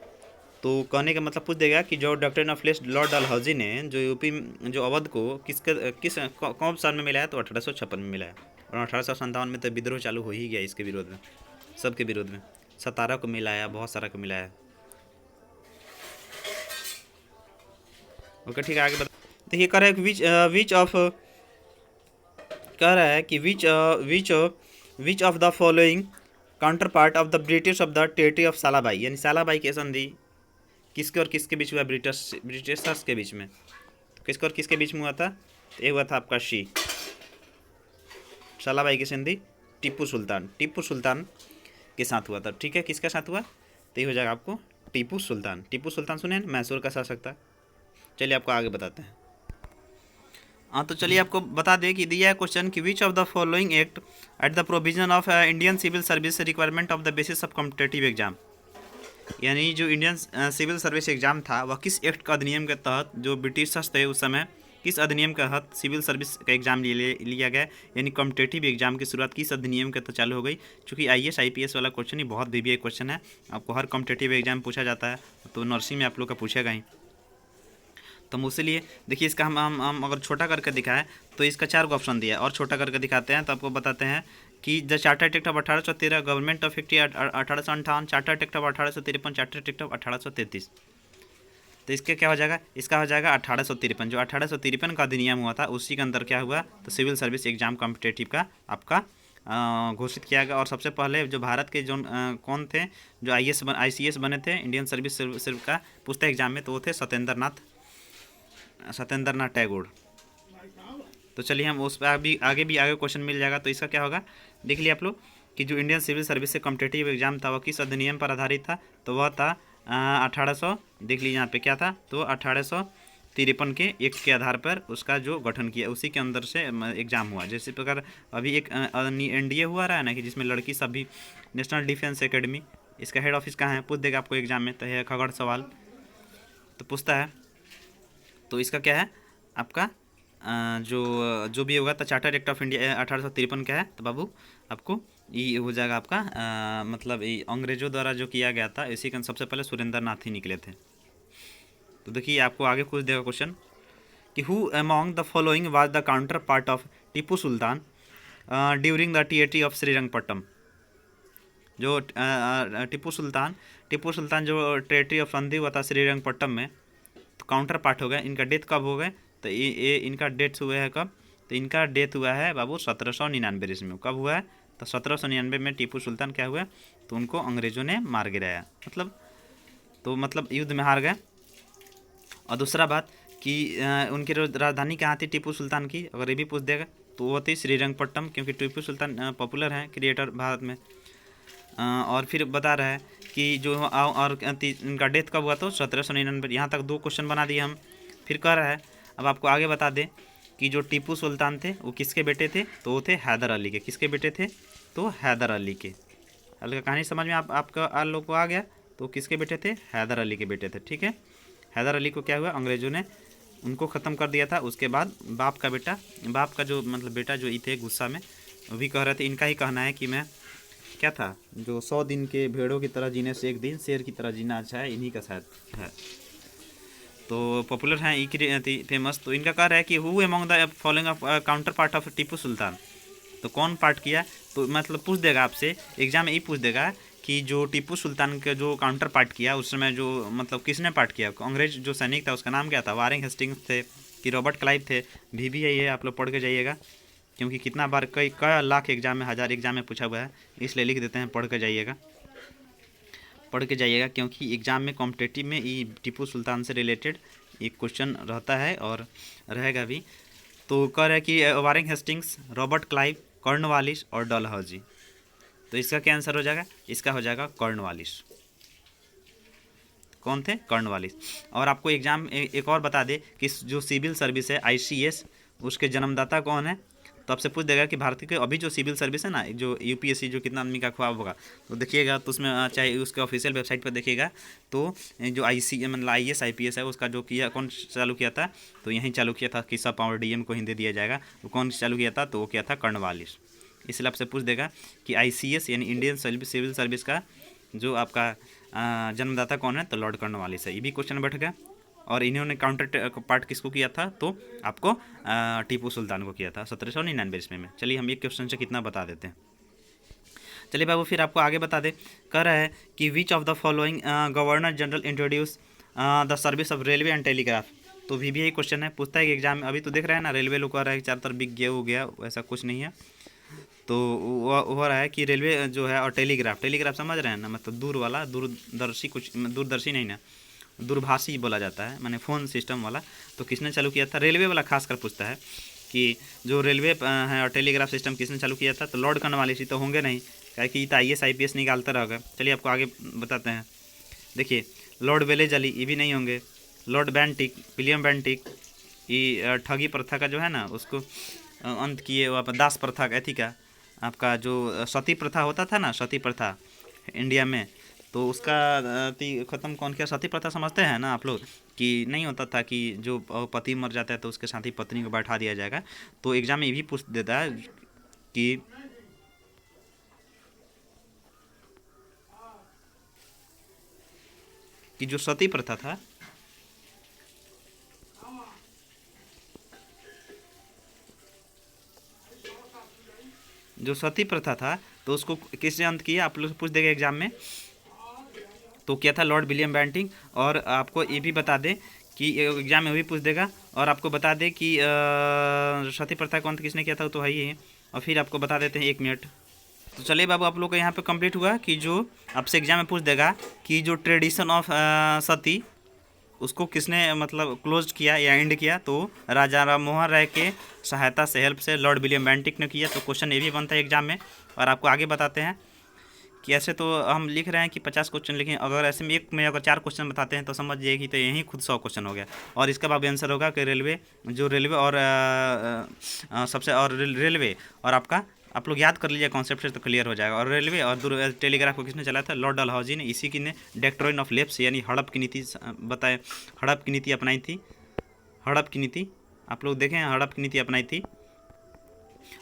[SPEAKER 1] तो कहने का मतलब पूछ देगा कि जो doctrine of lapse Lord Dalhousie ने जो यूपी जो अवध को कौन साल में मिलाया, तो 1856 में मिलाया। और 1857 में तो विद्रोह चालू हो ही गया इसके विरोध में, सबके विरोध में, 17 को मिलाया, बहुत सारा को मिलाया। ओके ठीक है, आगे बता। देखिए कर विच ऑफ कह रहा है कि which of the following counterpart of the British of the territory of Salbai, यानी सालाबाई की संधि किसके और किसके बीच हुआ? ब्रिटिशर्स के बीच में। तो किसके और किसके बीच में हुआ था? तो ये हुआ था आपका सालाबाई की संधि टीपू सुल्तान के साथ हुआ था। ठीक है, किसके साथ हुआ? तो ये हो जाएगा आपको टीपू सुल्तान सुने हैं, मैसूर का शासक था। चलिए आपको आगे बताते हैं। हाँ, तो चलिए आपको बता दें कि दिया है क्वेश्चन कि which of the following act at the provision of Indian civil service requirement of the basis of competitive exam, यानी जो इंडियन सिविल सर्विस एग्जाम था वह किस एक्ट का अधिनियम के तहत, जो ब्रिटिशर्स थे उस समय, किस अधिनियम के तहत सिविल सर्विस का एग्जाम लिया गया, यानी कॉम्पिटेटिव एग्जाम की शुरुआत किस अधिनियम के तहत चालू हो गई। चूँकि IAS IPS वाला क्वेश्चन ही बहुत VBA क्वेश्चन है, आपको हर कॉम्पिटेटिव एग्जाम पूछा जाता है, तो नर्सिंग में आप लोग का पूछेगा ही। तो हम उसीलिए देखिए इसका हम अगर छोटा करके दिखाएं तो इसका 4 ऑप्शन दिया है, और छोटा करके दिखाते हैं तो आपको बताते हैं कि the chartered act of 1813, government of act 1858, chartered act of 1853, chartered act of 1833। तो इसके क्या हो जाएगा? इसका हो जाएगा 1853। जो 1853 का अधिनियम हुआ था उसी के अंदर क्या हुआ? तो सिविल सर्विस एग्जाम कॉम्पिटेटिव का आपका घोषित किया गया। और सबसे पहले जो भारत के जो कौन थे जो ICS बने थे इंडियन सर्विस का पूछते एग्जाम में, तो वो थे सत्येंद्र नाथ टैगोर। तो चलिए हम उस पर आगे क्वेश्चन मिल जाएगा। तो इसका क्या होगा देख लिया आप लोग कि जो इंडियन सिविल सर्विस से कॉम्पिटेटिव एग्जाम था वह किस अधिनियम पर आधारित था? तो वह था 1800, देख लीजिए यहाँ पे क्या था, तो 1853 के एक्ट के आधार पर उसका जो गठन किया उसी के अंदर से एग्जाम हुआ। जैसे प्रकार अभी एक NDA हुआ रहा है ना, कि जिसमें लड़की सब भी नेशनल डिफेंस एकेडमी, इसका हेड ऑफिस कहाँ है पूछ देगा आपको एग्जाम में, तो है खगड़ सवाल, तो पूछता है। तो इसका क्या है आपका जो भी होगा, तो चार्टर एक्ट ऑफ इंडिया 1853 का है, तो बाबू आपको ये हो जाएगा आपका मतलब ये अंग्रेजों द्वारा जो किया गया था, इसी का सबसे पहले सुरेंद्र नाथ ही निकले थे। तो देखिए आपको आगे पूछ देगा क्वेश्चन कि who among the following was the counterpart of Tipu Sultan during the territory of Srirangapattam. जो टीपू सुल्तान जो टेरिटरी ऑफ संधि हुआ था श्रीरंगपट्टम में, तो काउंटर पार्ट हो गए। इनका डेथ कब हो गए? तो ये इनका डेथ हुआ है कब? तो इनका डेथ हुआ है बाबू 1799 ईस्वी में। कब हुआ है? तो 1799 में टीपू सुल्तान क्या हुआ? तो उनको अंग्रेज़ों ने मार गिराया, मतलब युद्ध में हार गए। और दूसरा बात कि उनकी राजधानी कहाँ थी टीपू सुल्तान की, अगर ये भी पूछ देगा तो वो थी श्रीरंगपट्टम, क्योंकि टीपू सुल्तान पॉपुलर हैं क्रिएटर भारत में। और फिर बता रहा है कि जो और इनका डेथ कब हुआ? तो 1799। यहाँ तक 2 क्वेश्चन बना दिए हम। फिर कह रहा है अब आपको आगे बता दें कि जो टीपू सुल्तान थे वो किसके बेटे थे? तो वो थे हैदर अली के। किसके बेटे थे? तो हैदर अली के। हल्का कहानी समझ में आपका आप लोग को आ गया? तो किसके बेटे थे? हैदर अली के बेटे थे। ठीक है, हैदर अली को क्या हुआ? अंग्रेज़ों ने उनको ख़त्म कर दिया था। उसके बाद बाप का जो मतलब बेटा जो थे गुस्सा में, वो भी कह रहे थे, इनका ही कहना है कि मैं क्या था जो 100 दिन के भेड़ों की तरह जीने से एक दिन शेर की तरह जीना अच्छा है, इन्हीं का शायद है। तो पॉपुलर हैं ई फेमस। तो इनका कह रहा है कि who among the following of counterpart of Tipu Sultan. तो कौन पार्ट किया? तो मतलब पूछ देगा आपसे एग्जाम में, ये पूछ देगा कि जो टीपू सुल्तान का जो काउंटर पार्ट किया उस समय जो मतलब किसने पार्ट किया? अंग्रेज जो सैनिक था उसका नाम क्या था? वारेन हेस्टिंग्स थे कि रॉबर्ट क्लाइव थे? भी यही है, आप लोग पढ़ के जाइएगा, क्योंकि कितना बार कई लाख एग्जाम में, 1000 एग्जाम में पूछा हुआ है, इसलिए लिख देते हैं पढ़ के जाइएगा, क्योंकि एग्जाम में कॉम्पिटेटिव में ये टीपू सुल्तान से रिलेटेड एक क्वेश्चन रहता है और रहेगा भी। तो कह रहा है कि Warren Hastings, Robert Clive, Cornwallis और डलहौजी। तो इसका क्या आंसर हो जाएगा? इसका हो जाएगा कॉर्नवालिस। कौन थे? कॉर्नवालिस। और आपको एग्जाम एक और बता दे कि जो सिविल सर्विस है ICS, उसके जन्मदाता कौन है? तो आपसे पूछ देगा कि भारत के अभी जो सिविल सर्विस है ना, जो UPSC जो कितना आदमी का ख्वाब होगा, तो देखिएगा तो उसमें चाहे उसके ऑफिशियल वेबसाइट पर देखिएगा तो जो मतलब IAS IPS है उसका जो किया, कौन चालू किया था? तो यहीं चालू किया था, किस्सा पावर DM को हिंदी दिया जाएगा। वो कौन चालू किया था? तो वो किया था कॉर्नवालिस। इसलिए आपसे पूछ देगा कि ICS यानी इंडियन सिविल सर्विस का जो आपका जन्मदाता कौन है? तो लॉर्ड कॉर्नवालिस है। ये भी क्वेश्चन बैठ गया। और इन्होंने काउंटर पार्ट किसको किया था? तो आपको टीपू सुल्तान को किया था 1799 ईस्वी में। चलिए हम एक क्वेश्चन से कितना बता देते हैं। चलिए बाबू फिर आपको आगे बता दे। कह रहा है कि which of the following governor general introduce the service of railway and telegraph. तो VBI क्वेश्चन है, पूछता है कि एग्जाम में, अभी तो देख रहे हैं ना रेलवे लोग कह रहा है कि चारों तरफ बिक गया हो गया, वैसा कुछ नहीं है। तो वो हो रहा है कि रेलवे जो है, और टेलीग्राफ, टेलीग्राफ समझ रहे हैं ना, मतलब दूर वाला, दूरदर्शी, कुछ दूरदर्शी नहीं ना, दूरभाषी बोला जाता है, माने फ़ोन सिस्टम वाला। तो किसने चालू किया था? रेलवे वाला खासकर पूछता है कि जो रेलवे है और टेलीग्राफ सिस्टम किसने चालू किया था? तो लॉर्ड कॉर्नवालिस ही तो होंगे नहीं, क्या कि तो IAS IPS निकालता रहेगा। चलिए आपको आगे बताते हैं। देखिए, लॉर्ड वेलेज अली, ये भी नहीं होंगे। लॉर्ड बेंटिक, विलियम बेंटिक, ये ठगी प्रथा का जो है ना उसको अंत किए, वो दास प्रथा का, एथी का आपका जो सती प्रथा होता था ना, सती प्रथा इंडिया में, तो उसका ख़त्म कौन किया? सती प्रथा समझते हैं ना आप लोग, कि नहीं होता था कि जो पति मर जाता है तो उसके साथ ही पत्नी को बैठा दिया जाएगा। तो एग्जाम में ये भी पूछ देता है कि जो सती प्रथा था, जो सती प्रथा था, तो उसको किसने अंत किया? आप लोग से पूछ देगा एग्जाम में। तो क्या था? Lord William Bentinck. और आपको ये भी बता दें कि एग्जाम में भी पूछ देगा, और आपको बता दें कि सती प्रथा को अंत किसने किया था, तो है ही है। और फिर आपको बता देते हैं, 1 मिनट। तो चलिए बाबू, आप लोग का यहाँ पे कंप्लीट हुआ कि जो आपसे एग्जाम में पूछ देगा कि जो ट्रेडिशन ऑफ सती, उसको किसने मतलब क्लोज किया या एंड किया? तो राजा राम मोहन राय के सहायता से, हेल्प से लॉर्ड विलियम बेंटिक ने किया। तो क्वेश्चन ये भी बनता है एग्जाम में। और आपको आगे बताते हैं कि ऐसे तो हम लिख रहे हैं कि 50 क्वेश्चन लिखें, अगर ऐसे में एक में अगर 4 क्वेश्चन बताते हैं तो समझ जाइए कि तो यही खुद 100 क्वेश्चन हो गया। और इसका बाद आंसर होगा कि रेलवे, जो रेलवे और सबसे, और रेलवे और आपका, आप लोग याद कर लीजिए कॉन्सेप्ट से तो क्लियर हो जाएगा। और रेलवे और दूर टेलीग्राफ को किसने चलाया था? लॉर्ड डलहौजी ने। इसी की ने डॉक्ट्रिन ऑफ लेप्स यानी हड़प की नीति बताए, हड़प की नीति अपनाई थी। हड़प की नीति आप लोग देखें, हड़प की नीति अपनाई थी।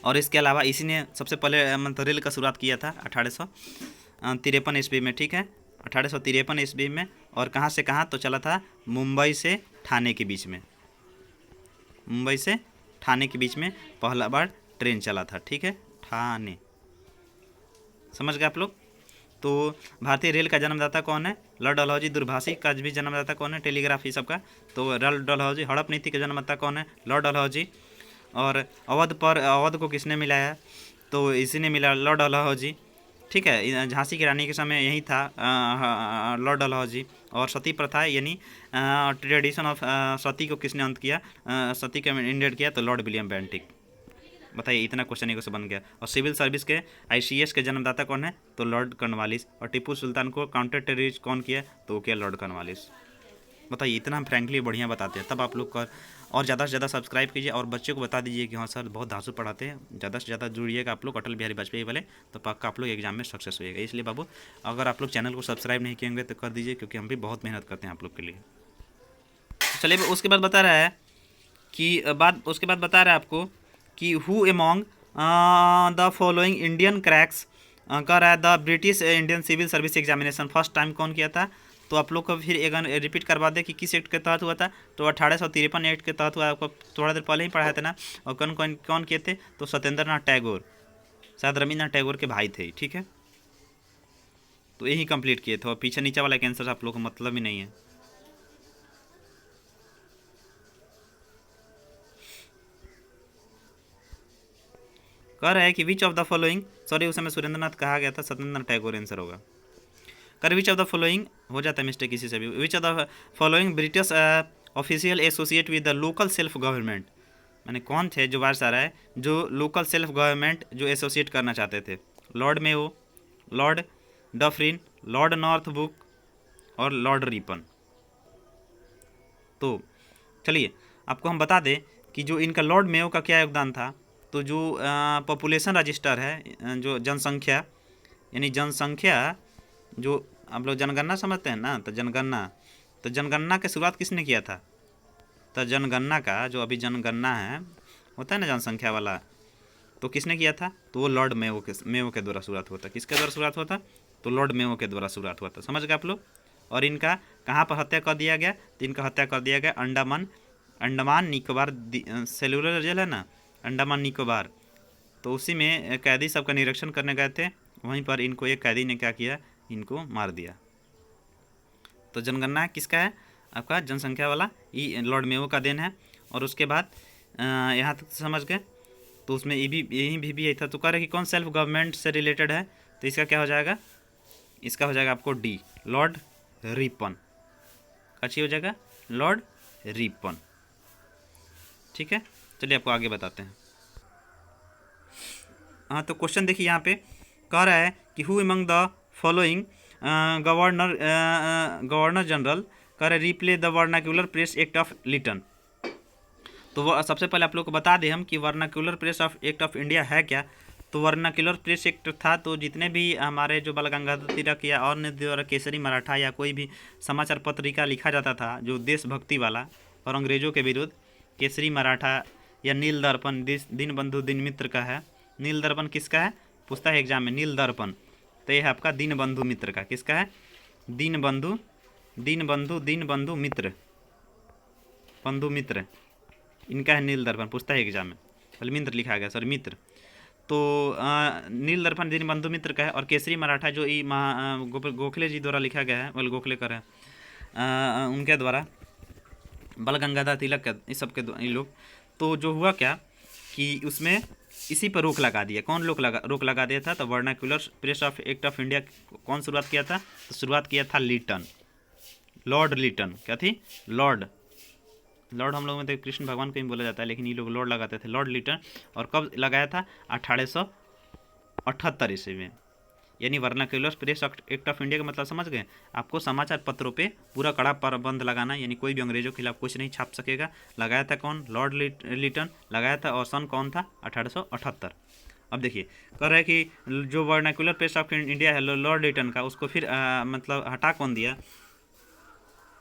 [SPEAKER 1] और इसके अलावा इसी ने सबसे पहले मतलब रेल का शुरुआत किया था 1853 ईस्वी में, ठीक है, 1853 ईस्वी में। और कहाँ से कहाँ? तो चला था मुंबई से ठाणे के बीच में, मुंबई से ठाणे के बीच में पहला बार ट्रेन चला था, ठीक है, ठाणे। समझ गए आप लोग? तो भारतीय रेल का जन्मदाता कौन है? लॉर्ड डलहौजी। दूरभाषी का भी जन्मदाता कौन है? टेलीग्राफ, ये सबका तो लॉर्ड डलहौजी। हड़प नीति का जन्मदाता कौन है? लॉर्ड डलहौजी। और अवध को किसने मिलाया? तो इसी ने मिला, लॉर्ड डलहौजी, ठीक है। झांसी की रानी के समय यही था लॉर्ड डलहौजी। और सती प्रथा यानी ट्रेडिशन ऑफ सती को किसने अंत किया, सती का इंडेड किया? तो लॉर्ड विलियम बेंटिक। बताइए, इतना क्वेश्चन एक से बन गया। और सिविल सर्विस के ICS के जन्मदाता कौन है? तो लॉर्ड कॉर्नवालिस। और टीपू सुल्तान को काउंटर टेररिस्ट कौन किया? तो क्या? Lord Cornwallis. बताइए, इतना हम फ्रैंकली बढ़िया बताते हैं। तब आप लोग का और ज़्यादा से ज़्यादा सब्सक्राइब कीजिए और बच्चे को बता दीजिए कि हाँ सर बहुत धांसू पढ़ाते हैं, ज़्यादा से ज़्यादा जुड़िएगा आप लोग अटल बिहारी वाजपेयी वाले, तो पक्का आप लोग एग्जाम में सक्सेस होइएगा। इसलिए बाबू, अगर आप लोग चैनल को सब्सक्राइब नहीं किएंगे तो कर दीजिए, क्योंकि हम भी बहुत मेहनत करते हैं आप लोग के लिए। चलिए, उसके बाद बता रहा है कि उसके बाद बता रहा है आपको कि who among the following Indian cracks कर है the British Indian civil service examination, first time कौन किया था? तो आप लोग को फिर एक रिपीट करवा दे कि किस एक्ट के तहत हुआ था। तो 1853 एक्ट के तहत हुआ, आपको थोड़ा देर पहले ही पढ़ाया था ना। और कौन कौन कौन किए थे? तो सत्येंद्र नाथ टैगोर, शायद रविन्द्रनाथ टैगोर के भाई थे, ठीक है। तो यही कंप्लीट किए थे। और पीछे नीचे वाला कैंसर आप लोग को मतलब ही नहीं है। कह रहा है कि which of the following, sorry उस समय सुरेंद्रनाथ कहा गया था, सत्येंद्रनाथ टैगोर आंसर होगा। कर विच ऑफ द फॉलोइंग, हो जाता है मिस्टेक किसी से भी, विच of the following British official associate with the local self government, मैंने कौन थे जो बार सारा है जो लोकल सेल्फ गवर्नमेंट जो एसोसिएट करना चाहते थे? Lord Mayo, Lord Dufferin, Lord Northbrook और लॉर्ड रिपन। तो चलिए आपको हम बता दें कि जो इनका लॉर्ड मेयो का क्या योगदान था। तो जो पॉपुलेशन रजिस्टर है, जो जनसंख्या यानी जनसंख्या, जो आप लोग जनगणना समझते हैं ना, तो जनगणना की शुरुआत किसने किया था? तो जनगणना का जो अभी जनगणना है होता है ना जनसंख्या वाला, तो किसने किया था? तो वो लॉर्ड मेयो के द्वारा शुरुआत हुआ था। किसके द्वारा शुरुआत हुआ था? तो लॉर्ड मेयो के द्वारा शुरुआत हुआ था। समझ गए आप लोग? और इनका कहाँ पर हत्या कर दिया गया? तो इनका हत्या कर दिया गया अंडमान निकोबार सेलुलर जेल है ना, अंडमान निकोबार, तो उसी में कैदी सबका निरीक्षण करने गए थे। वहीं पर इनको एक कैदी ने क्या किया? इनको मार दिया। तो जनगणना किसका है? आपका जनसंख्या वाला ई लॉर्ड मेयो का देन है। और उसके बाद यहाँ तक समझ गए। तो उसमें ये भी यही भी यही था। तो कह रहे कि कौन सेल्फ गवर्नमेंट से रिलेटेड है, तो इसका क्या हो जाएगा, इसका हो जाएगा आपको डी, लॉर्ड रिपन। अच्छी हो जाएगा लॉर्ड रिपन। ठीक है, चलिए आपको आगे बताते हैं। हाँ, तो क्वेश्चन देखिए यहाँ पे कह रहा है कि who among the following governor general कह रहे replay the vernacular press act of Lytton. तो वो सबसे पहले आप लोग को बता दें हम कि vernacular press of act of India है क्या। तो वर्नाक्यूलर प्रेस एक्ट था, तो जितने भी हमारे जो बाल गंगाधर तिलक या और द्वारा केसरी मराठा या कोई भी समाचार पत्रिका लिखा जाता था जो देशभक्ति वाला और अंग्रेजों के विरुद्ध, केसरी मराठा या नील दर्पण दिन बंधु दिन मित्र का है। नील दर्पण किसका है, पूछता है एग्जाम में, नील दर्पण। तो यह है आपका दीन बंधु मित्र का, किसका है, दीन बंधु मित्र, बंधु मित्र इनका है नील दर्पण, पूछता है एग्जाम में। पहले मित्र लिखा गया, सॉरी मित्र। तो नील दर्पण दीन बंधु मित्र का है। और केसरी मराठा जो ई गोखले जी द्वारा लिखा गया है, वेल गोखलेकर है, उनके द्वारा, बाल गंगाधर तिलक का, इस सब के इन लोग। तो जो हुआ क्या कि उसमें इसी पर रोक लगा दिया। कौन रोक लगा दिया था, तो vernacular press of act of India कौन शुरुआत किया था, तो शुरुआत किया था लिटन, लॉर्ड लिटन। क्या थी, लॉर्ड हम लोग में तो कृष्ण भगवान को ही बोला जाता है, लेकिन ये लोग लॉर्ड लगाते थे, लॉर्ड लिटन। और कब लगाया था, 1878 ईस्वी में। यानी vernacular press act of India का मतलब समझ गए। आपको समाचार पत्रों पे पूरा कड़ा प्रतिबंध लगाना, यानी कोई भी अंग्रेजों के खिलाफ कुछ नहीं छाप सकेगा। लगाया था कौन, लॉर्ड लिटन लगाया था। और सन कौन था, 1878। अब देखिए कह रहा है कि जो वर्नाक्यूलर प्रेस ऑफ इंडिया है लॉर्ड लिटन का, उसको फिर मतलब हटा कौन दिया,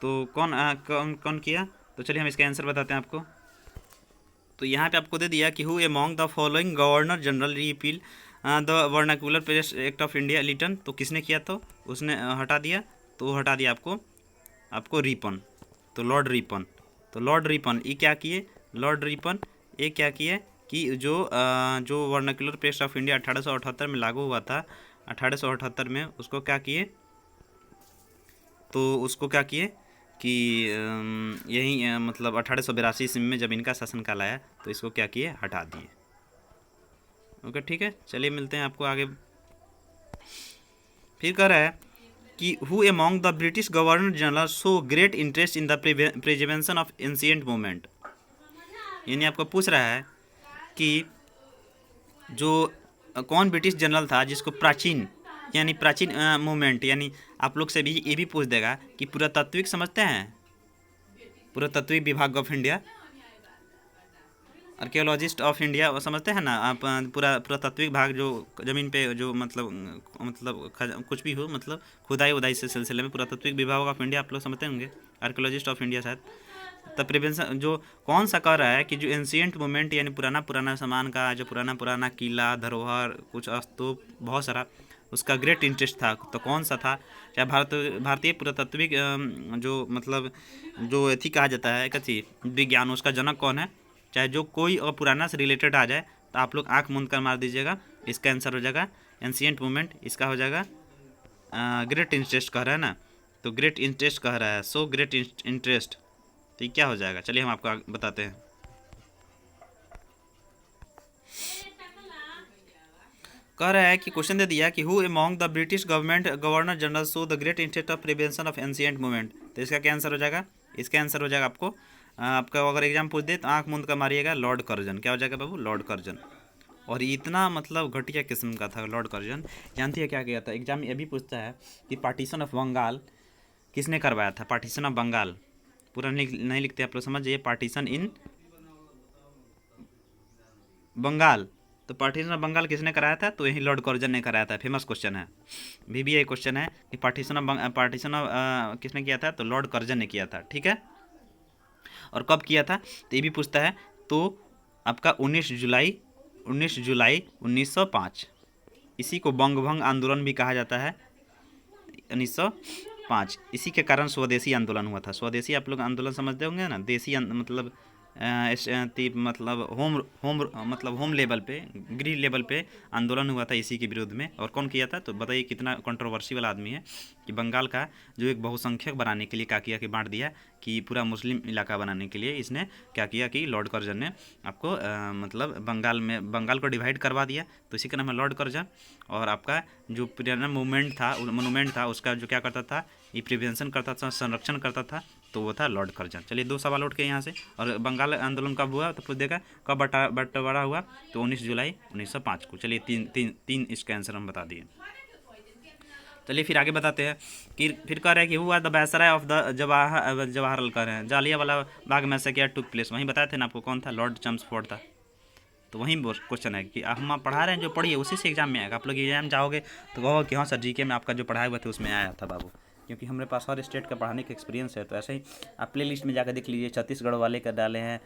[SPEAKER 1] तो कौन किया। तो चलिए हम इसका आंसर बताते हैं आपको। तो यहाँ पे आपको दे दिया कि who among the following governor general repeal the vernacular press act of India Lytton. तो किसने किया, तो उसने हटा दिया, तो हटा दिया आपको रिपन, तो लॉर्ड रिपन। तो लॉर्ड रिपन ये क्या किए, लॉर्ड रिपन ये क्या किए कि जो वर्नाक्यूलर प्रेस ऑफ इंडिया 1878 में लागू हुआ था, 1878 में उसको क्या किए, तो उसको क्या किए कि यही मतलब 1882 ईस्वी में जब इनका शासनकाल आया, तो इसको क्या किए, हटा दिए। ओके, ठीक है, चलिए मिलते हैं आपको आगे। फिर कह रहा है कि who among the British governor general show great interest in the preservation of ancient movement. यानी आपको पूछ रहा है कि जो कौन ब्रिटिश जनरल था जिसको प्राचीन मूवमेंट, यानी आप लोग से भी ये भी पूछ देगा कि पुरातात्विक समझते हैं, पुरातात्विक विभाग of India, archaeologist of India, वो समझते हैं ना आप, पुरातात्विक भाग जो ज़मीन पे जो मतलब कुछ भी हो, मतलब खुदाई उदाई से सिलसिले में पुरातात्विक विभाग ऑफ इंडिया आप लोग समझते होंगे, आर्कियोलॉजिस्ट ऑफ इंडिया शायद। तब प्रिवेंशन जो कौन सा कह रहा है कि जो एंशिएंट मूवमेंट, यानी पुराना सामान का, जो पुराना किला, धरोहर, कुछ स्तूप, बहुत सारा, उसका ग्रेट इंटरेस्ट था। तो कौन सा था, चाहे भारतीय पुरातात्विक जो मतलब जो एथी कहा जाता है कथी विज्ञान, उसका जनक कौन है, चाहे जो कोई और पुराना से रिलेटेड आ जाए, तो आप लोग आँख मूंद कर मार दीजिएगा, इसका आंसर हो जाएगा एंशिएंट मूवमेंट। इसका हो जाएगा ग्रेट इंटरेस्ट कह रहा है ना, तो ग्रेट इंटरेस्ट कह रहा है, सो ग्रेट इंटरेस्ट, तो ये क्या हो जाएगा, चलिए हम आपको बताते हैं। कह रहा है कि क्वेश्चन दे दिया कि who among the British government governor general show the great interest of prevention of ancient movement. तो इसका क्या आंसर हो जाएगा, इसका आंसर हो जाएगा आपका अगर एग्जाम पूछ दे तो आँख मूंद कर मारिएगा, लॉर्ड कर्जन। क्या हो जाएगा बाबू, लॉर्ड कर्जन। और इतना मतलब घटिया किस्म का था लॉर्ड कर्जन। जानती है क्या किया था, एग्जाम में ये भी पूछता है कि पार्टीशन ऑफ बंगाल किसने करवाया था, पार्टीशन ऑफ बंगाल, पूरा नहीं लिखते आप लोग, समझ जाइए, पार्टीशन इन बंगाल। तो पार्टीशन ऑफ बंगाल किसने कराया था, तो यही लॉर्ड कर्जन ने कराया था। फेमस क्वेश्चन है, VBA क्वेश्चन है कि पार्टीशन ऑफ किसने किया था, तो लॉर्ड कर्जन ने किया था। ठीक है, और कब किया था, तो ये भी पूछता है। तो आपका 19 जुलाई 1905, इसी को बंगभंग आंदोलन भी कहा जाता है, 1905। इसी के कारण स्वदेशी आंदोलन हुआ था। स्वदेशी आप लोग आंदोलन समझते होंगे ना, देसी मतलब मतलब होम लेवल पे, गृह लेवल पे आंदोलन हुआ था इसी के विरोध में। और कौन किया था तो बताइए, कितना कंट्रोवर्शियल आदमी है कि बंगाल का जो एक बहुसंख्यक बनाने के लिए क्या किया कि बांट दिया कि पूरा मुस्लिम इलाका बनाने के लिए इसने क्या किया कि लॉर्ड कर्जन ने आपको मतलब बंगाल को डिवाइड करवा दिया। तो इसी का नाम है लॉर्ड कर्जन। और आपका जो पुराना मोनूमेंट था उसका जो क्या करता था, ये प्रिवेंशन करता था, संरक्षण करता था, तो वो था लॉर्ड कर्जन। चलिए 2 सवाल उठ के यहाँ से। और बंगाल आंदोलन कब हुआ तो फिर देखा कब बंटवारा हुआ, तो 19 जुलाई 1905 को। चलिए तीन इसका आंसर हम बता दिए। चलिए फिर आगे बताते हैं कि फिर कह रहे हैं कि हुआ the viceroy of the Jawaharlal, कह रहे हैं जालियांवाला बाग में से क्या टुक प्लेस। वहीं बताए थे ना आपको, कौन था, लॉर्ड चम्सफोर्ड था। तो वहीं क्वेश्चन है कि हम आप पढ़ा रहे हैं, जो पढ़िए उसी से एग्जाम में आएगा। आप लोग एग्जाम जाओगे तो कहोगे कि हाँ सर जीके में आपका जो पढ़ाए हुआ थे उसमें आया था बाबू, क्योंकि हमारे पास हर स्टेट का पढ़ाने का एक्सपीरियंस है। तो ऐसे ही आप प्ले लिस्ट में जाकर देख लीजिए, छत्तीसगढ़ वाले का डाले हैं,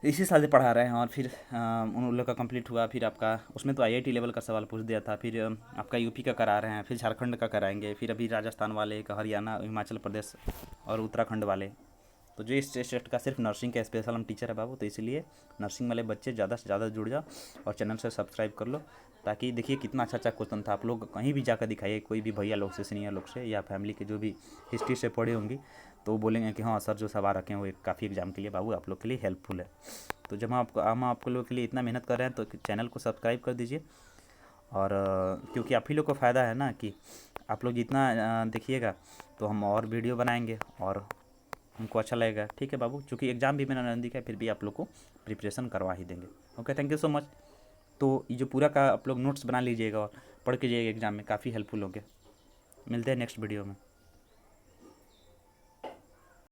[SPEAKER 1] इसी साल से पढ़ा रहे हैं। और फिर उन लोग का कंप्लीट हुआ, फिर आपका उसमें तो आईआईटी लेवल का सवाल पूछ दिया था। फिर आपका यूपी का करा रहे हैं, फिर झारखंड का कराएंगे, फिर अभी राजस्थान वाले का, हरियाणा, हिमाचल प्रदेश और उत्तराखंड वाले। तो जो इस स्टेट का सिर्फ नर्सिंग का स्पेशल हम टीचर है बाबू, तो इसलिए नर्सिंग वाले बच्चे ज़्यादा से ज़्यादा जुड़ जाओ और चैनल से सब्सक्राइब कर लो, ताकि देखिए कितना अच्छा अच्छा क्वेश्चन था। आप लोग कहीं भी जाकर दिखाइए, कोई भी भैया लोग से, सीनियर लोग से, या फैमिली के जो भी हिस्ट्री से पढ़े होंगी, तो वो बोलेंगे कि हाँ सर जो सवाल रखे हैं वो काफ़ी एग्जाम के लिए बाबू आप लोग के लिए हेल्पफुल है। तो जब हम आपको लोग के लिए इतना मेहनत कर रहे हैं तो चैनल को सब्सक्राइब कर दीजिए। और क्योंकि आप ही लोग को फ़ायदा है ना, कि आप लोग जितना देखिएगा तो हम और वीडियो बनाएंगे और हमको अच्छा लगेगा। ठीक है बाबू, चूँकि एग्ज़ाम भी मेरा नज़दीक है, फिर भी आप लोग को प्रिपरेशन करवा ही देंगे। Okay, thank you so much. तो ये जो पूरा का आप लोग नोट्स बना लीजिएगा और पढ़ के जाइएगा एग्ज़ाम में, काफ़ी हेल्पफुल होंगे। मिलते हैं नेक्स्ट वीडियो में।